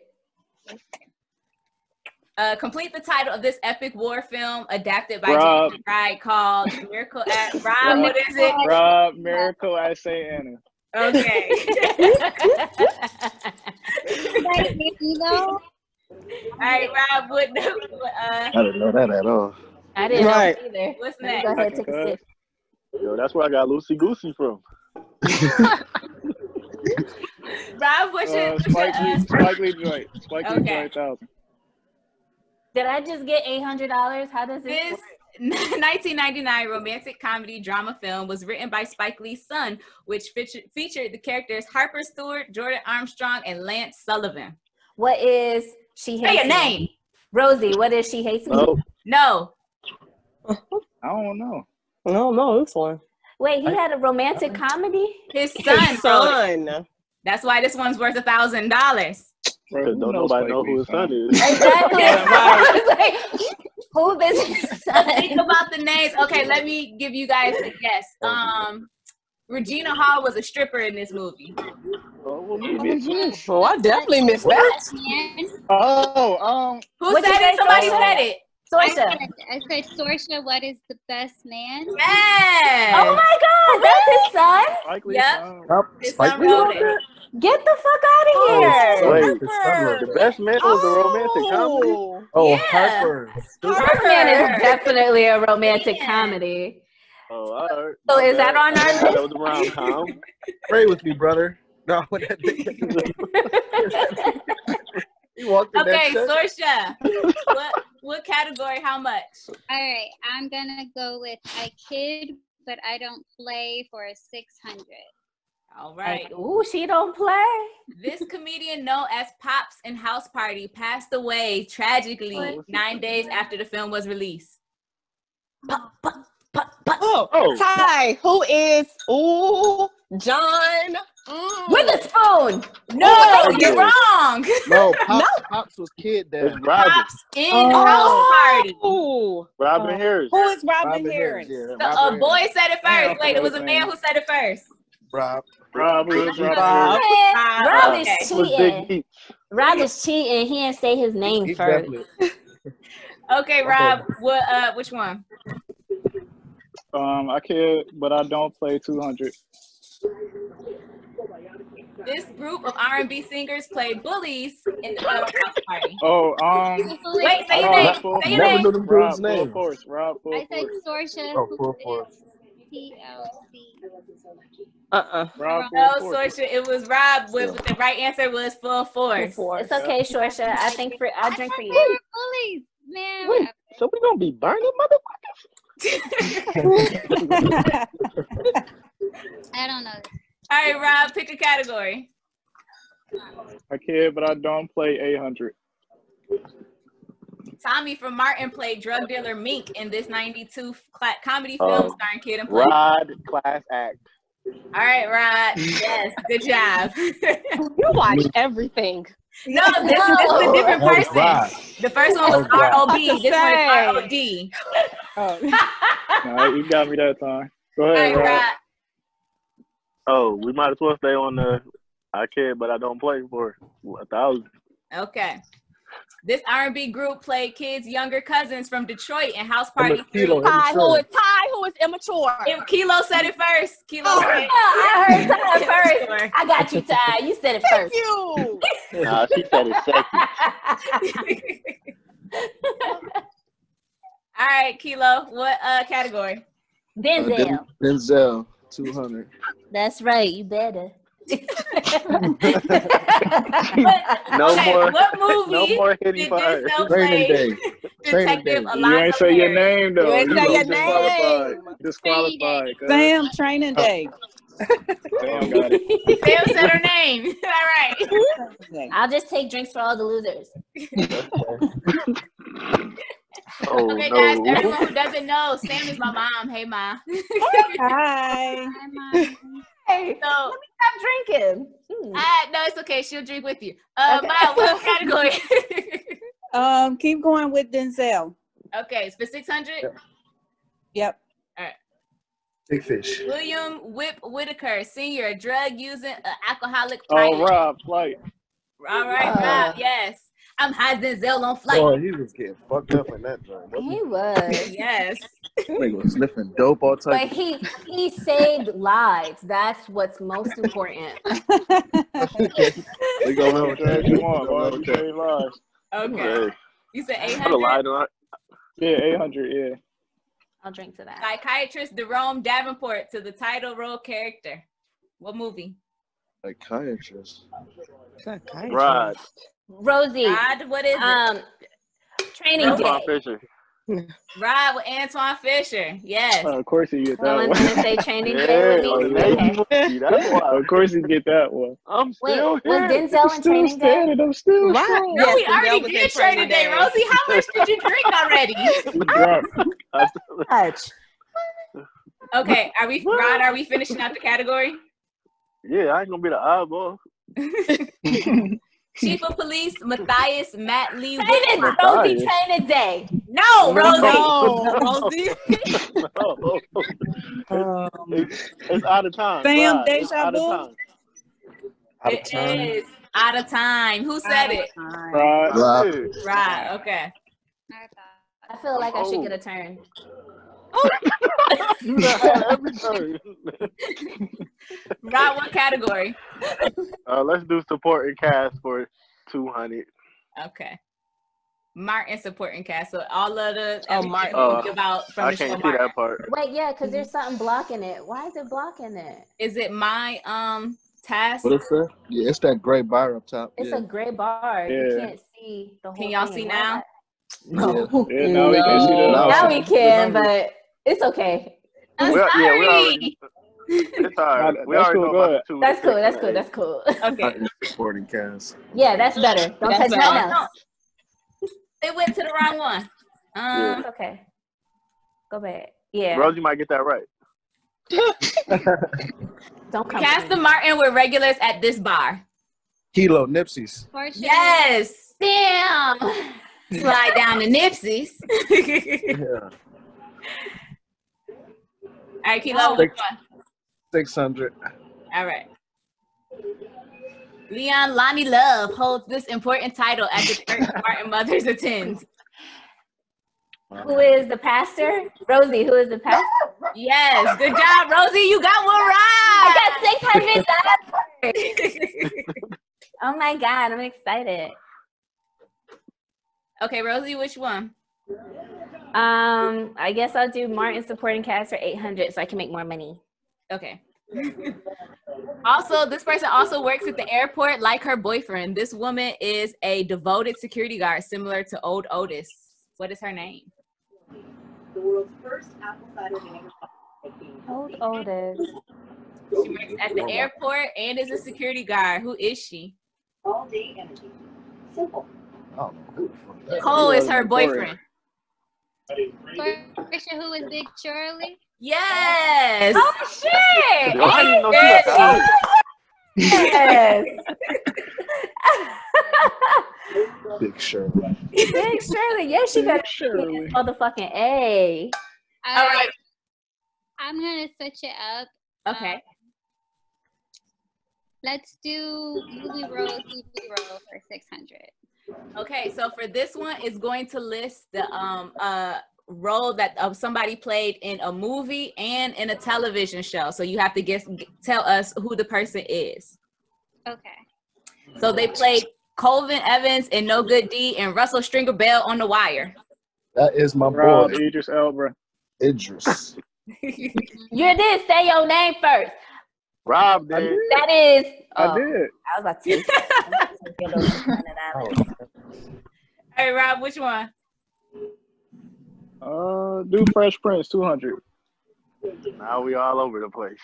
Speaker 2: Complete the title of this epic war film adapted by James Wright called Miracle at Rob. What is it?
Speaker 9: Rob, Miracle at St. Anna.
Speaker 2: Okay. All right, Rob. What?
Speaker 1: I didn't know that at all.
Speaker 3: I didn't know either.
Speaker 2: What's next?
Speaker 3: Go ahead, take a sip.
Speaker 1: Yo, that's where I got Lucy Goosey from.
Speaker 2: Rob, what's your
Speaker 9: Spike Lee joint. Spike Lee joint 1,000.
Speaker 3: Did I just get $800? How does this work?
Speaker 2: 1999 romantic comedy drama film was written by Spike Lee's son, which featured the characters Harper Stewart, Jordan Armstrong, and Lance Sullivan.
Speaker 3: What is She Hates Me?
Speaker 2: Say your name.
Speaker 3: Rosie, what is She Hates Me?
Speaker 2: No.
Speaker 9: I don't know.
Speaker 7: I don't know this one.
Speaker 3: Wait, he had a romantic comedy?
Speaker 2: His son. That's why this one's worth $1,000.
Speaker 1: Don't nobody know who his son is.
Speaker 3: Exactly. Who is his son?
Speaker 2: Think about the names. Okay, let me give you guys a guess. Regina Hall was a stripper in this movie.
Speaker 7: Oh, I definitely missed that.
Speaker 2: Who said it? Somebody said it.
Speaker 3: Sorsha.
Speaker 8: I said, Sorsha, what is the best man?
Speaker 2: Yes.
Speaker 3: Oh my God, that's his son?
Speaker 2: Yep. His son wrote it.
Speaker 3: Get the fuck out of here.
Speaker 1: Wait, the best man was a romantic comedy? Oh,
Speaker 2: Yeah.
Speaker 1: Harper.
Speaker 3: Best Man is definitely a romantic comedy.
Speaker 1: Oh, all right.
Speaker 3: So is that on our list?
Speaker 1: That was a rom-com. Pray with me, brother. No, that he walked in
Speaker 2: Okay,
Speaker 1: that
Speaker 2: Sorsha. what category? How much?
Speaker 8: All right, I'm gonna go with I kid, but I don't play for a 600.
Speaker 2: All right.
Speaker 3: Ooh, she don't play.
Speaker 2: This comedian known as Pops in House Party passed away tragically 9 days after the film was released.
Speaker 7: Ty, who is John
Speaker 3: Witherspoon?
Speaker 2: No, you're wrong.
Speaker 1: No, Pops was Kid
Speaker 10: It's
Speaker 1: Dad.
Speaker 10: Robin.
Speaker 2: Pops in House Party.
Speaker 10: Robin Harris.
Speaker 11: Who is Robin
Speaker 1: Robin
Speaker 11: Harris?
Speaker 1: Harris, yeah,
Speaker 2: The
Speaker 1: Robin
Speaker 2: boy
Speaker 1: Harris.
Speaker 2: said it first. Wait, it was a man who said it first.
Speaker 1: Rob.
Speaker 9: Rob is Robin
Speaker 11: Bob.
Speaker 9: Harris.
Speaker 3: Rob
Speaker 2: Okay.
Speaker 3: is
Speaker 10: Was Big
Speaker 3: cheating.
Speaker 10: Geek.
Speaker 3: Rob is cheating. He didn't say his name
Speaker 1: He
Speaker 3: first.
Speaker 1: definitely.
Speaker 2: Okay, Rob. What? Which one?
Speaker 9: I kid, but I don't play 200.
Speaker 2: This group of R&B singers played bullies in the House Party.
Speaker 9: Oh,
Speaker 2: Wait, say your name. Say your
Speaker 1: Never
Speaker 2: name.
Speaker 1: knew them
Speaker 9: Rob
Speaker 1: dudes'
Speaker 9: Full
Speaker 1: names.
Speaker 9: Force. Rob Full
Speaker 8: I said
Speaker 9: Force.
Speaker 8: Sorsha.
Speaker 1: Oh,
Speaker 8: who
Speaker 1: Full
Speaker 8: is
Speaker 1: Force.
Speaker 8: TLC.
Speaker 9: Rob
Speaker 2: No,
Speaker 9: Full Force.
Speaker 2: Sorsha, it was Rob. With the right answer was Full Force.
Speaker 3: It's okay, Sorsha. I drink for
Speaker 8: They
Speaker 3: you.
Speaker 8: were bullies, man.
Speaker 10: Wait, so we gonna be burning
Speaker 8: I don't know.
Speaker 2: All right, Rob, pick a category.
Speaker 9: I kid, but I don't play 800.
Speaker 2: Tommy from Martin played drug dealer Mink in this 92 comedy film starring Kid and Play.
Speaker 10: Rod class act.
Speaker 2: All right, Rod. Yes, good job.
Speaker 7: You watch everything.
Speaker 2: No, this is a different
Speaker 1: That was
Speaker 2: person.
Speaker 1: Rod.
Speaker 2: The first one was
Speaker 1: That was Rod.
Speaker 2: R.O.B. This one is R.O.D.
Speaker 9: Nah, you got me that time. Go
Speaker 2: All
Speaker 9: ahead,
Speaker 2: right,
Speaker 9: Rob.
Speaker 2: Rod.
Speaker 10: Oh, we might as well stay on the I kid, but I don't play for 1,000.
Speaker 2: Okay. This R&B group played kids' younger cousins from Detroit in House Party 3.
Speaker 7: Ty, who is immature.
Speaker 2: If Kilo said it first. Kilo said it.
Speaker 3: I heard Ty first. I got you, Ty. You said it first.
Speaker 7: Thank you.
Speaker 10: Nah, she said it second.
Speaker 2: All right, Kilo. What category?
Speaker 3: Denzel.
Speaker 1: Denzel, 200.
Speaker 3: That's right. You better.
Speaker 10: No
Speaker 2: Okay,
Speaker 10: more.
Speaker 2: what movie
Speaker 10: No more
Speaker 2: did
Speaker 10: hitting for her.
Speaker 2: Denzel
Speaker 1: Training
Speaker 2: play
Speaker 1: Day. Training
Speaker 2: Detective
Speaker 1: Day.
Speaker 9: You ain't
Speaker 2: Alonzo
Speaker 9: say your
Speaker 2: Harris?
Speaker 9: name, though.
Speaker 11: You ain't say your
Speaker 9: disqualified.
Speaker 11: name.
Speaker 9: Disqualified. cuz.
Speaker 11: Sam, Training Day.
Speaker 9: Sam got it.
Speaker 2: Sam said her name. All right.
Speaker 3: I'll just take drinks for all the losers.
Speaker 10: Oh,
Speaker 2: Okay,
Speaker 10: no.
Speaker 2: guys, everyone who doesn't know, Sam is my mom. Hey, Ma.
Speaker 11: Hi.
Speaker 3: Hey,
Speaker 2: So,
Speaker 3: let me stop drinking.
Speaker 2: no, it's okay. She'll drink with you. Ma, what category?
Speaker 11: Keep going with Denzel.
Speaker 2: Okay, it's for 600.
Speaker 11: Yep.
Speaker 1: Big fish.
Speaker 2: William Whip Whitaker, Sr., drug using alcoholic
Speaker 9: Oh,
Speaker 2: pilot.
Speaker 9: Rob, flight.
Speaker 2: All right, Rob. Yes, I'm high Denzel on flight.
Speaker 1: Oh, he was getting fucked up in that joint.
Speaker 3: He was.
Speaker 2: Yes.
Speaker 1: He was sniffing dope all
Speaker 3: But
Speaker 1: type.
Speaker 3: he saved lives. That's what's most important.
Speaker 1: We go
Speaker 9: Whatever
Speaker 1: with
Speaker 9: drag
Speaker 1: that.
Speaker 9: you want, man. You save lives.
Speaker 2: Okay. You said
Speaker 10: I'd have lied
Speaker 2: 800.
Speaker 10: on it.
Speaker 9: Yeah, 800, yeah.
Speaker 3: I'll drink to that.
Speaker 2: Psychiatrist Jerome Davenport to the title role character. What movie?
Speaker 1: Psychiatrist.
Speaker 10: Rod.
Speaker 3: Rosie.
Speaker 2: Rod, what is it?
Speaker 3: Training
Speaker 10: Antoine
Speaker 3: Day.
Speaker 10: Fisher.
Speaker 2: Rod with Antoine Fisher. Yes.
Speaker 9: Of course you get that
Speaker 3: Someone's
Speaker 9: one.
Speaker 3: gonna say Training
Speaker 10: Yeah,
Speaker 3: Day with me.
Speaker 10: maybe.
Speaker 3: Okay.
Speaker 10: That's why.
Speaker 9: Of course you get that one.
Speaker 10: I'm
Speaker 3: Wait,
Speaker 10: still
Speaker 3: was
Speaker 10: here.
Speaker 3: Denzel in Training Day?
Speaker 9: I'm still
Speaker 11: Right.
Speaker 9: strong.
Speaker 2: No, we
Speaker 11: Yes,
Speaker 2: already
Speaker 11: Denzel was
Speaker 2: did
Speaker 11: in
Speaker 2: Training Day, Rosie. How much did you drink already?
Speaker 9: Drunk.
Speaker 3: Touch.
Speaker 2: Okay, Rod, are we finishing out the category?
Speaker 10: Yeah, I ain't gonna be the oddball.
Speaker 2: Chief of Police Matthias Matt Lee
Speaker 3: Training,
Speaker 2: Whitmer.
Speaker 3: Rosie, Training Day.
Speaker 2: No, Rosie.
Speaker 11: No, Rosie.
Speaker 10: No. It's out of time.
Speaker 11: Sam,
Speaker 10: Rod, it's
Speaker 11: deja
Speaker 10: out of
Speaker 11: vu?
Speaker 10: time.
Speaker 2: It is out of time. Who said it?
Speaker 9: Rod.
Speaker 1: Rob.
Speaker 2: Right, okay.
Speaker 3: I feel like I should get a turn.
Speaker 10: You done had every turn.
Speaker 2: Rod, what category?
Speaker 10: Let's do supporting cast for 200.
Speaker 2: Okay. Martin supporting cast. So all of the
Speaker 7: Martin.
Speaker 2: about from
Speaker 10: I
Speaker 2: the show
Speaker 10: can't see
Speaker 2: Martin.
Speaker 10: that part.
Speaker 3: Wait, yeah, because there's something blocking it. Why is it blocking it?
Speaker 2: Is it my task?
Speaker 1: What is that? Yeah, it's that gray bar up top.
Speaker 3: It's
Speaker 1: Yeah.
Speaker 3: a gray bar. You
Speaker 9: Yeah.
Speaker 3: can't see the whole
Speaker 2: Can y'all
Speaker 3: thing.
Speaker 2: see
Speaker 3: Why
Speaker 2: now?
Speaker 3: not? No.
Speaker 9: Yeah, now we can see the.
Speaker 3: Now we can,
Speaker 9: the numbers.
Speaker 3: but it's okay.
Speaker 2: I'm
Speaker 10: We
Speaker 2: sorry.
Speaker 10: it's all right.
Speaker 9: Nah,
Speaker 10: We
Speaker 9: that's
Speaker 10: already
Speaker 9: cool.
Speaker 10: know
Speaker 9: Go
Speaker 10: about
Speaker 9: ahead.
Speaker 10: the 2,
Speaker 3: That's
Speaker 10: the 6,
Speaker 3: cool. That's
Speaker 10: and
Speaker 3: cool.
Speaker 10: the 8.
Speaker 3: That's cool.
Speaker 2: Okay.
Speaker 1: Supporting cast.
Speaker 3: Yeah, that's better. Don't
Speaker 8: That's
Speaker 3: touch nothing
Speaker 8: better.
Speaker 3: else.
Speaker 2: They went to the wrong one.
Speaker 10: Yeah.
Speaker 3: It's okay. Go back. Yeah.
Speaker 10: Rosie might get that right.
Speaker 3: Don't come.
Speaker 2: Cast the Martin with regulars at this bar.
Speaker 1: Kilo Nipsey's.
Speaker 8: Fortune.
Speaker 2: Yes.
Speaker 3: Damn.
Speaker 2: Slide down to Nipsey's.
Speaker 1: Yeah.
Speaker 2: All right, Kilo, which one?
Speaker 1: 600.
Speaker 2: All right. Leon Lonnie Love holds this important title at the church Martin mothers attend.
Speaker 3: Who is the pastor? Rosie, who is the pastor?
Speaker 2: Yes, good job, Rosie. You got one right.
Speaker 3: I got $600. Oh my God, I'm excited.
Speaker 2: Okay, Rosie, which one?
Speaker 3: I guess I'll do Martin supporting cast for 800 so I can make more money.
Speaker 2: Okay. Also, this person also works at the airport like her boyfriend. This woman is a devoted security guard similar to Old Otis. What is her name?
Speaker 12: The world's first apple cider vinegar.
Speaker 3: Old Otis.
Speaker 2: She works at the airport and is a security guard. Who is she?
Speaker 12: All day energy. Simple.
Speaker 1: I don't know who the fuck that
Speaker 2: Cole is her boyfriend.
Speaker 8: Portia, who is Big Shirley?
Speaker 2: Yes.
Speaker 3: Oh shit!
Speaker 10: I didn't know she was that
Speaker 3: Yes.
Speaker 1: Big Shirley.
Speaker 3: Big Shirley. Yeah, she better
Speaker 9: Shirley.
Speaker 3: motherfucking A.
Speaker 2: All right.
Speaker 8: I'm gonna switch it up.
Speaker 2: Okay.
Speaker 8: Let's do movie role, TV role for 600.
Speaker 2: Okay, so for this one, it's going to list the role that somebody played in a movie and in a television show. So you have to tell us who the person is.
Speaker 8: Okay.
Speaker 2: So they played Colvin Evans in No Good Deed and Russell Stringer Bell on The Wire.
Speaker 1: That is my
Speaker 9: Rob
Speaker 1: boy.
Speaker 9: Idris Elba.
Speaker 1: Idris.
Speaker 3: You did say your name first.
Speaker 10: Rob did.
Speaker 3: That is.
Speaker 9: I did.
Speaker 3: I was about to.
Speaker 2: Hey, Rob, which one?
Speaker 9: Do Fresh Prince 200.
Speaker 10: Now we all over the place.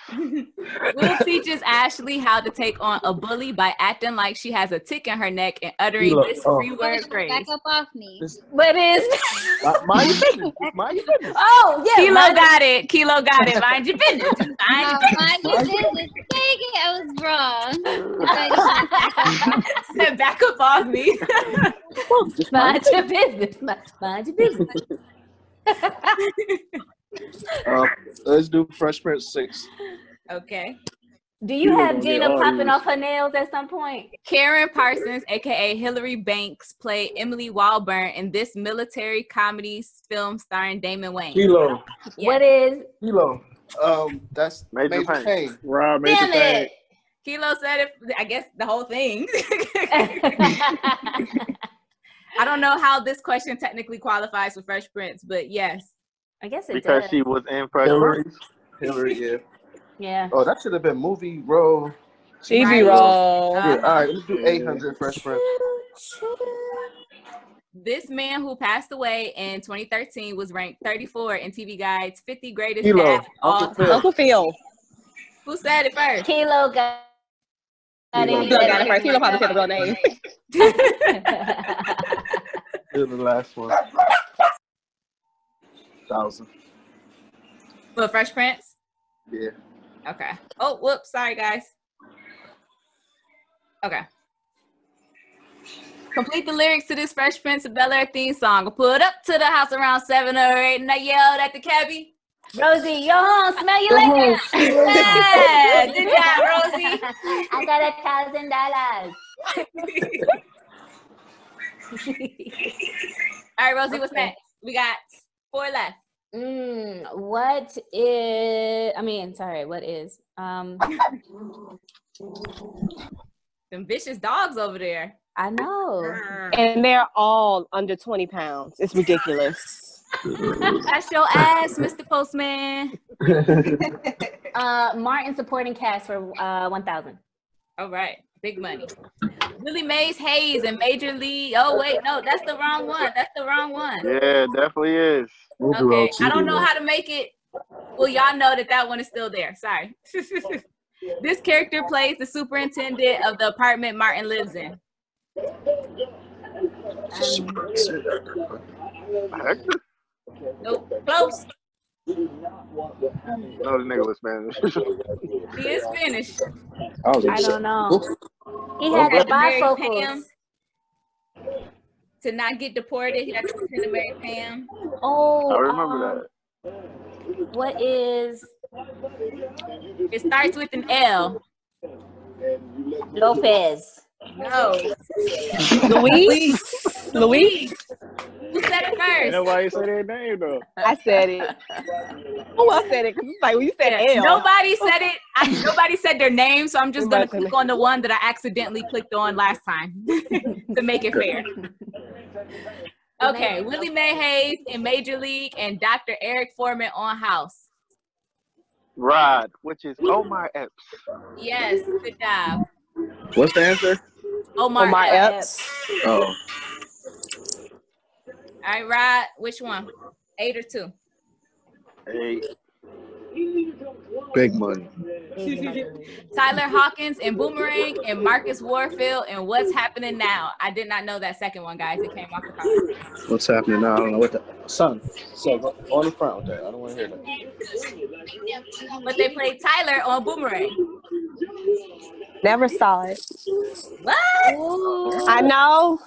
Speaker 2: Will teaches Ashley how to take on a bully by acting like she has a tick in her neck and uttering this three-word phrase.
Speaker 8: Back up off me.
Speaker 3: What is?
Speaker 1: Mind your business. Mind your business.
Speaker 3: Oh yeah.
Speaker 2: Kilo got it. Kilo got it. Mind your business. Just mind your business.
Speaker 8: Mind your business. Dang it, I was wrong.
Speaker 2: Said back up off me.
Speaker 3: Mind your business. Mind your business.
Speaker 1: Let's do Fresh Prince 6.
Speaker 2: Okay.
Speaker 3: Do you have Gina
Speaker 9: all
Speaker 3: popping
Speaker 9: these.
Speaker 3: off her nails at some point?
Speaker 2: Karen Parsons, aka Hillary Banks, played Emily Walburn in this military comedy film starring Damon Wayne.
Speaker 1: Kilo.
Speaker 3: What is?
Speaker 1: Kilo. That's
Speaker 10: Major
Speaker 1: Major
Speaker 10: Payne.
Speaker 1: Payne.
Speaker 9: Rob Major
Speaker 3: Damn
Speaker 9: Payne.
Speaker 3: it!
Speaker 2: Kilo said it. I guess the whole thing. I don't know how this question technically qualifies for Fresh Prince, but yes.
Speaker 3: I guess it
Speaker 10: Because
Speaker 3: does.
Speaker 10: she was in Fresh
Speaker 1: Hillary.
Speaker 10: Prince.
Speaker 1: Hillary, yeah.
Speaker 3: Yeah.
Speaker 1: Oh, that should have been movie role.
Speaker 7: TV
Speaker 2: Right.
Speaker 7: roll.
Speaker 1: Yeah, all right, let's do 800 Fresh Prince.
Speaker 2: This man who passed away in 2013 was ranked 34 in TV Guide's 50 greatest
Speaker 1: Kilo.
Speaker 2: dads of all
Speaker 1: Uncle Phil.
Speaker 2: time.
Speaker 7: Uncle Phil.
Speaker 2: Who said it first?
Speaker 3: Kilo got it.
Speaker 1: Kilo.
Speaker 3: He
Speaker 7: Kilo
Speaker 3: said
Speaker 7: got it first. Kilo probably said the real name.
Speaker 1: Do the last one. 1,000.
Speaker 2: For Fresh Prince?
Speaker 1: Yeah.
Speaker 2: Okay. Oh, whoops. Sorry, guys. Okay. Complete the lyrics to this Fresh Prince of Bel-Air theme song. I pulled up to the house around 7 or 8 and I yelled at the cabbie.
Speaker 3: Rosie, yo home, smell you later.
Speaker 2: Yeah, good job, Rosie.
Speaker 3: I got $1,000.
Speaker 2: All right, Rosie, what's next? We got 4 left.
Speaker 3: What is?
Speaker 2: Them vicious dogs over there.
Speaker 3: I know.
Speaker 7: And they're all under 20 pounds. It's ridiculous.
Speaker 2: That's your ass, Mr. Postman.
Speaker 3: Martin supporting cast for 1,000.
Speaker 2: All right. Big money. Willie Mays Hayes and Major League. Oh wait, no, that's the wrong one. That's the wrong one.
Speaker 10: Yeah, definitely is.
Speaker 2: Okay, I don't know how to make it. Well, y'all know that one is still there. Sorry. This character plays the superintendent of the apartment Martin lives in.
Speaker 10: Hector?
Speaker 2: Nope. Close.
Speaker 10: No, the nigga was Spanish.
Speaker 2: He is Spanish.
Speaker 3: I don't know. He had the bifocals.
Speaker 2: To not get deported, he had to pretend to marry Pam.
Speaker 3: Oh,
Speaker 10: I remember that.
Speaker 3: What is?
Speaker 2: It starts with an L.
Speaker 3: Lopez.
Speaker 2: No.
Speaker 7: Luis. Luis.
Speaker 2: Who said it
Speaker 9: Ain't
Speaker 2: first?
Speaker 9: nobody say their name though.
Speaker 7: I said it. Who else said it? Because it's like when you said L.
Speaker 2: Nobody said it. Nobody said their name, so I'm just gonna click on the one that I accidentally clicked on last time to make it fair. Okay, Willie Mae Hayes in Major League and Dr. Eric Foreman on House.
Speaker 10: Rod, which is Omar Epps.
Speaker 2: Yes, good job.
Speaker 1: What's the answer?
Speaker 2: Omar Epps.
Speaker 1: Oh.
Speaker 2: All right, Rod, which one? 8 or 2?
Speaker 10: 8.
Speaker 1: Big money.
Speaker 2: Tyler Hawkins in Boomerang and Marcus Warfield in What's Happening Now. I did not know that second one, guys. It came off the cover.
Speaker 1: What's happening now? I don't know what the son. So go on the front with that. I don't want to hear that.
Speaker 2: But they played Tyler on Boomerang.
Speaker 7: Never saw it.
Speaker 2: What?
Speaker 3: Ooh.
Speaker 7: I know.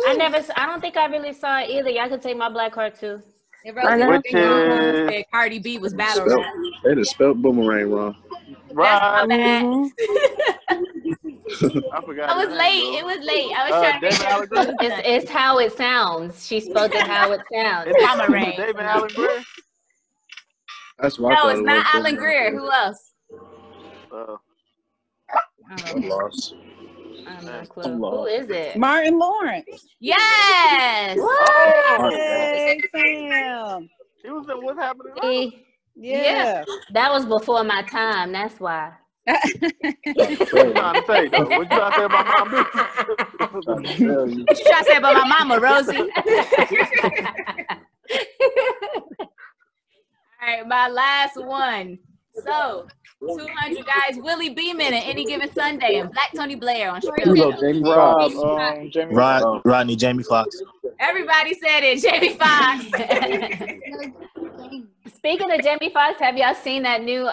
Speaker 3: I don't think I really saw it either. Y'all could take my black card too.
Speaker 10: Which is
Speaker 2: said Cardi B was battle
Speaker 1: Spelled,
Speaker 2: rap.
Speaker 1: they just spelled boomerang wrong.
Speaker 2: That's my bad.
Speaker 10: I forgot.
Speaker 2: I was late. It was late. I was trying to make sure.
Speaker 3: It's how it sounds. She spelled it how it sounds.
Speaker 10: It's
Speaker 2: Boomerang.
Speaker 10: David Allen Greer.
Speaker 1: That's what I
Speaker 2: No,
Speaker 1: thought
Speaker 2: it's
Speaker 1: it
Speaker 2: not
Speaker 1: was.
Speaker 2: Alan Greer. Who else?
Speaker 1: I'm lost.
Speaker 3: I have no clue. Who is it?
Speaker 11: Martin Lawrence.
Speaker 2: Yes.
Speaker 10: Oh,
Speaker 11: Hey, Sam.
Speaker 10: he was in What's Happening Now.
Speaker 3: See,
Speaker 11: Yeah.
Speaker 3: that was before my time. That's why.
Speaker 10: What you trying to say, though? What you trying to say about my
Speaker 2: What you trying to say about my mama, Rosie? All right, my last one. So, 200 guys, Willie Beeman and Any Given Sunday and Black Tony Blair on Chicago.
Speaker 13: Rodney, Jamie Foxx.
Speaker 2: Everybody said it, Jamie Foxx.
Speaker 3: Speaking of Jamie Foxx, have y'all seen that new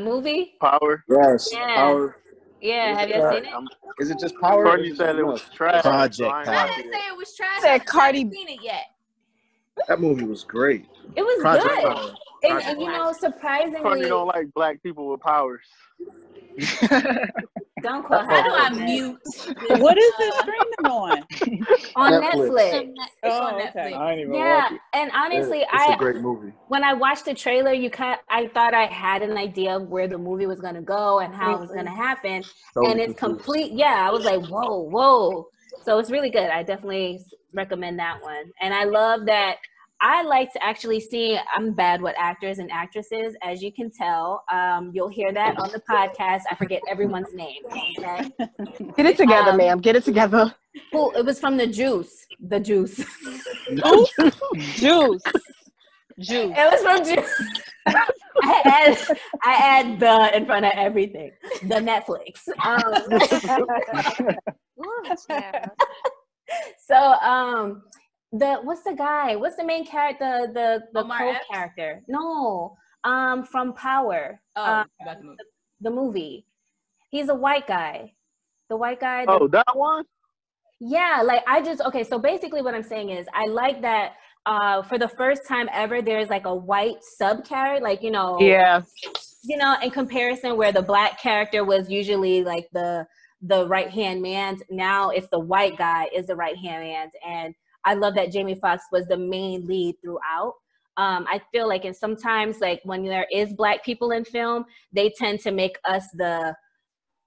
Speaker 3: movie?
Speaker 10: Power.
Speaker 1: Yes.
Speaker 3: Yeah.
Speaker 1: Power.
Speaker 3: Yeah, have y'all seen it?
Speaker 1: Is it just Power?
Speaker 10: Courtney said it was trash.
Speaker 13: Project
Speaker 2: I
Speaker 13: Power.
Speaker 2: didn't say it was trash.
Speaker 7: Said
Speaker 2: I
Speaker 7: Cardi-
Speaker 2: haven't seen it yet.
Speaker 1: That movie was great.
Speaker 3: It was
Speaker 1: Project
Speaker 3: good.
Speaker 1: Power.
Speaker 3: And you know, surprisingly,
Speaker 10: Courtney don't like black people with powers.
Speaker 3: don't call
Speaker 2: How do I
Speaker 3: her
Speaker 2: mute?
Speaker 11: What is it streaming on?
Speaker 3: on
Speaker 1: Netflix.
Speaker 3: Netflix.
Speaker 11: Oh,
Speaker 2: on
Speaker 11: okay.
Speaker 2: Netflix.
Speaker 9: I ain't even
Speaker 3: Yeah,
Speaker 9: watch it.
Speaker 3: and honestly,
Speaker 1: It's a great movie.
Speaker 3: when I watched the trailer, I thought I had an idea of where the movie was gonna go and how it was gonna happen, and it's complete. Yeah, I was like, whoa. So it's really good. I definitely recommend that one, and I love that. I like to actually see. I'm bad with actors and actresses, as you can tell. You'll hear that on the podcast. I forget everyone's name. Okay,
Speaker 7: Get it together, ma'am. Get it together.
Speaker 3: who? It was from The Juice. The Juice.
Speaker 7: Juice.
Speaker 3: It was from Juice. I add the in front of everything. The Netflix. So what's the guy? What's the main character? The co-character? No. From Power.
Speaker 2: About the movie.
Speaker 3: The movie. He's a white guy. The white guy.
Speaker 10: Oh, that one?
Speaker 3: Yeah, okay, so basically what I'm saying is I like that for the first time ever there's like a white sub-character,
Speaker 7: Yeah.
Speaker 3: In comparison where the black character was usually like the right-hand man, now it's the white guy is the right-hand man, and I love that Jamie Foxx was the main lead throughout. I feel like sometimes like when there is black people in film, they tend to make us the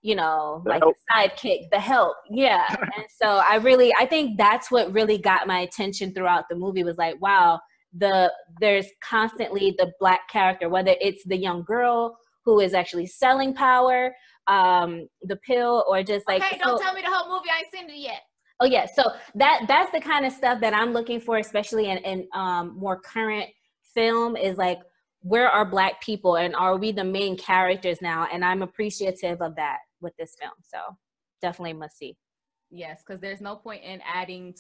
Speaker 3: sidekick, the help. Yeah. And so I think that's what really got my attention throughout the movie was like, wow, there's constantly the black character, whether it's the young girl who is actually selling power, the pill, or just like.
Speaker 2: Okay, don't tell me the whole movie. I ain't seen it yet.
Speaker 3: Oh yeah, so that's the kind of stuff that I'm looking for, especially in more current film, is like, where are Black people and are we the main characters now? And I'm appreciative of that with this film. So definitely must see.
Speaker 2: Yes, because there's no point in adding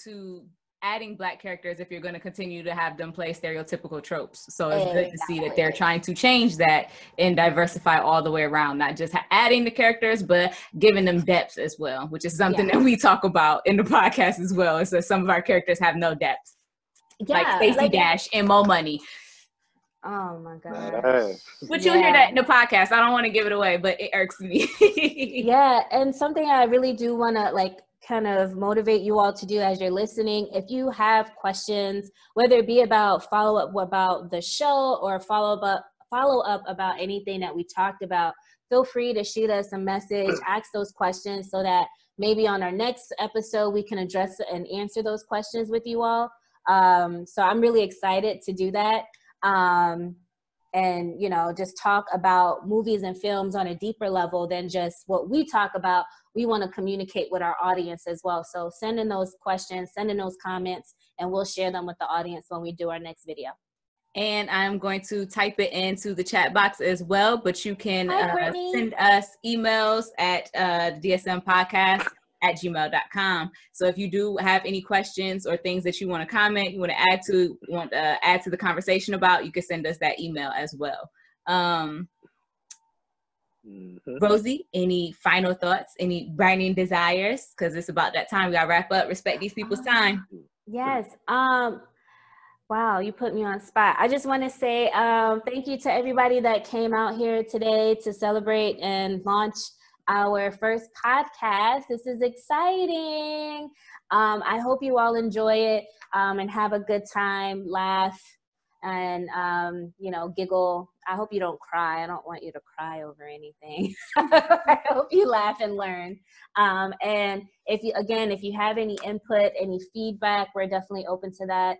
Speaker 2: Black characters if you're going to continue to have them play stereotypical tropes. So it's good to see that they're trying to change that and diversify all the way around, not just adding the characters, but giving them depth as well, which is something that we talk about in the podcast as well. Is that some of our characters have no depth, like Stacey Dash and Mo Money.
Speaker 3: Oh my God.
Speaker 2: But you'll hear that in the podcast. I don't want to give it away, but it irks me.
Speaker 3: Yeah, and something I really do want to like kind of motivate you all to do as you're listening, if you have questions, whether it be about follow-up about the show or follow up about anything that we talked about, feel free to shoot us a message, ask those questions so that maybe on our next episode we can address and answer those questions with you all. So I'm really excited to do that. And, you know, just talk about movies and films on a deeper level than just what we talk about. We want to communicate with our audience as well. So send in those questions, send in those comments, and we'll share them with the audience when we do our next video.
Speaker 2: And I'm going to type it into the chat box as well, but you can send us emails at dsmpodcast@gmail.com. So if you do have any questions or things that you want to comment, you want to add to the conversation about, you can send us that email as well. Rosie, any final thoughts, any burning desires? Because it's about that time. We got to wrap up. Respect these people's time.
Speaker 3: Yes. Wow, you put me on the spot. I just want to say thank you to everybody that came out here today to celebrate and launch our first podcast. This is exciting. I hope you all enjoy it and have a good time, laugh, and you know, giggle. I hope you don't cry. I don't want you to cry over anything. I hope you laugh and learn. And if you have any input, any feedback, we're definitely open to that.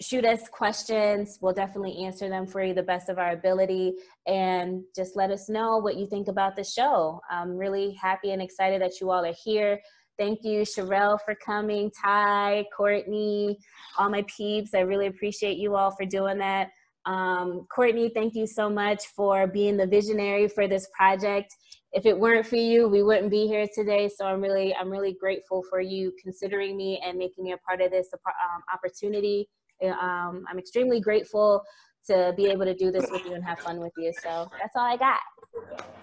Speaker 3: Shoot us questions. We'll definitely answer them for you the best of our ability, and just let us know what you think about the show. I'm really happy and excited that you all are here. Thank you, Sherelle, for coming, Ty, Courtney, all my peeps. I really appreciate you all for doing that. Courtney, thank you so much for being the visionary for this project. If it weren't for you, we wouldn't be here today. So I'm really grateful for you considering me and making me a part of this opportunity. I'm extremely grateful to be able to do this with you and have fun with you. So that's all I got.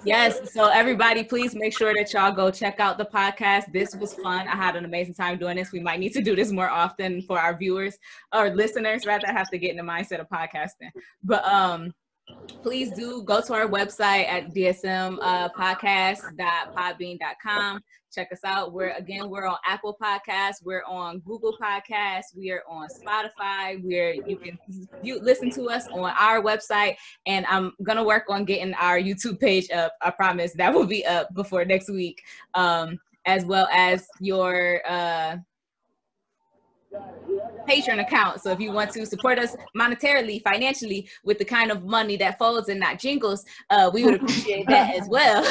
Speaker 2: Yes. So everybody, please make sure that y'all go check out the podcast. This was fun. I had an amazing time doing this. We might need to do this more often for our viewers or listeners, rather. I have to get in the mindset of podcasting. But please do go to our website at dsmpodcast.podbean.com. Check us out. We're on Apple Podcasts. We're on Google Podcasts. We are on Spotify. You can listen to us on our website. And I'm going to work on getting our YouTube page up. I promise that will be up before next week, as well as your Patreon account. So if you want to support us monetarily, financially, with the kind of money that folds and not jingles, we would appreciate that as well.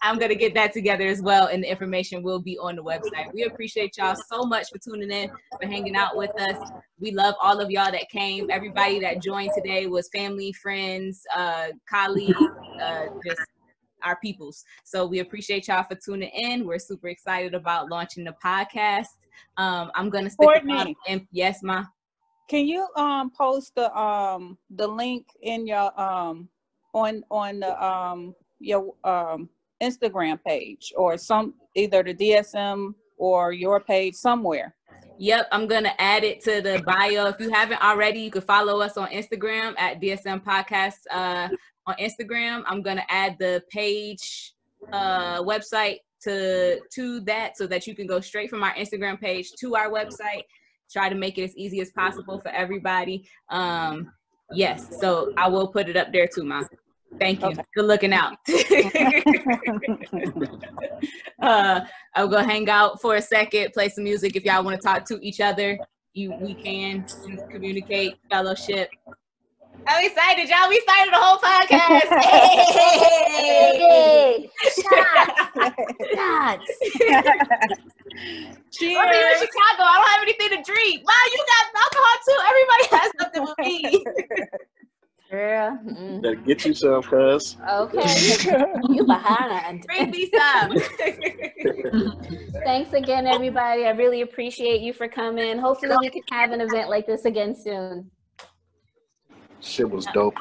Speaker 2: I'm going to get that together as well, and the information will be on the website. We appreciate y'all so much for tuning in, for hanging out with us. We love all of y'all that came. Everybody that joined today was family, friends, colleagues, just our peoples. So we appreciate y'all for tuning in. We're super excited about launching the podcast. I'm gonna stick
Speaker 11: Courtney,
Speaker 2: yes, Ma.
Speaker 11: can you post the link in your on the your Instagram page, or either the DSM or your page somewhere?
Speaker 2: Yep, I'm gonna add it to the bio. If you haven't already, you can follow us on Instagram at DSM Podcast on Instagram. I'm gonna add the page website to that, so that you can go straight from our Instagram page to our website. Try to make it as easy as possible for everybody. Yes, so I will put it up there too, Ma. Thank you. Okay. Good looking out. I'll go hang out for a second, play some music. If y'all want to talk to each other, we can communicate, fellowship. I'm excited, y'all. We started the whole podcast. Hey!
Speaker 3: Shots.
Speaker 11: Cheers.
Speaker 2: I'm here in Chicago. I don't have anything to drink. Wow, you got alcohol too. Everybody has something with me.
Speaker 3: Girl.
Speaker 10: Better get you some, cuz.
Speaker 3: Okay. You behind.
Speaker 2: Bring me some.
Speaker 3: Thanks again, everybody. I really appreciate you for coming. Hopefully we can have an event like this again soon.
Speaker 1: Shit was dope.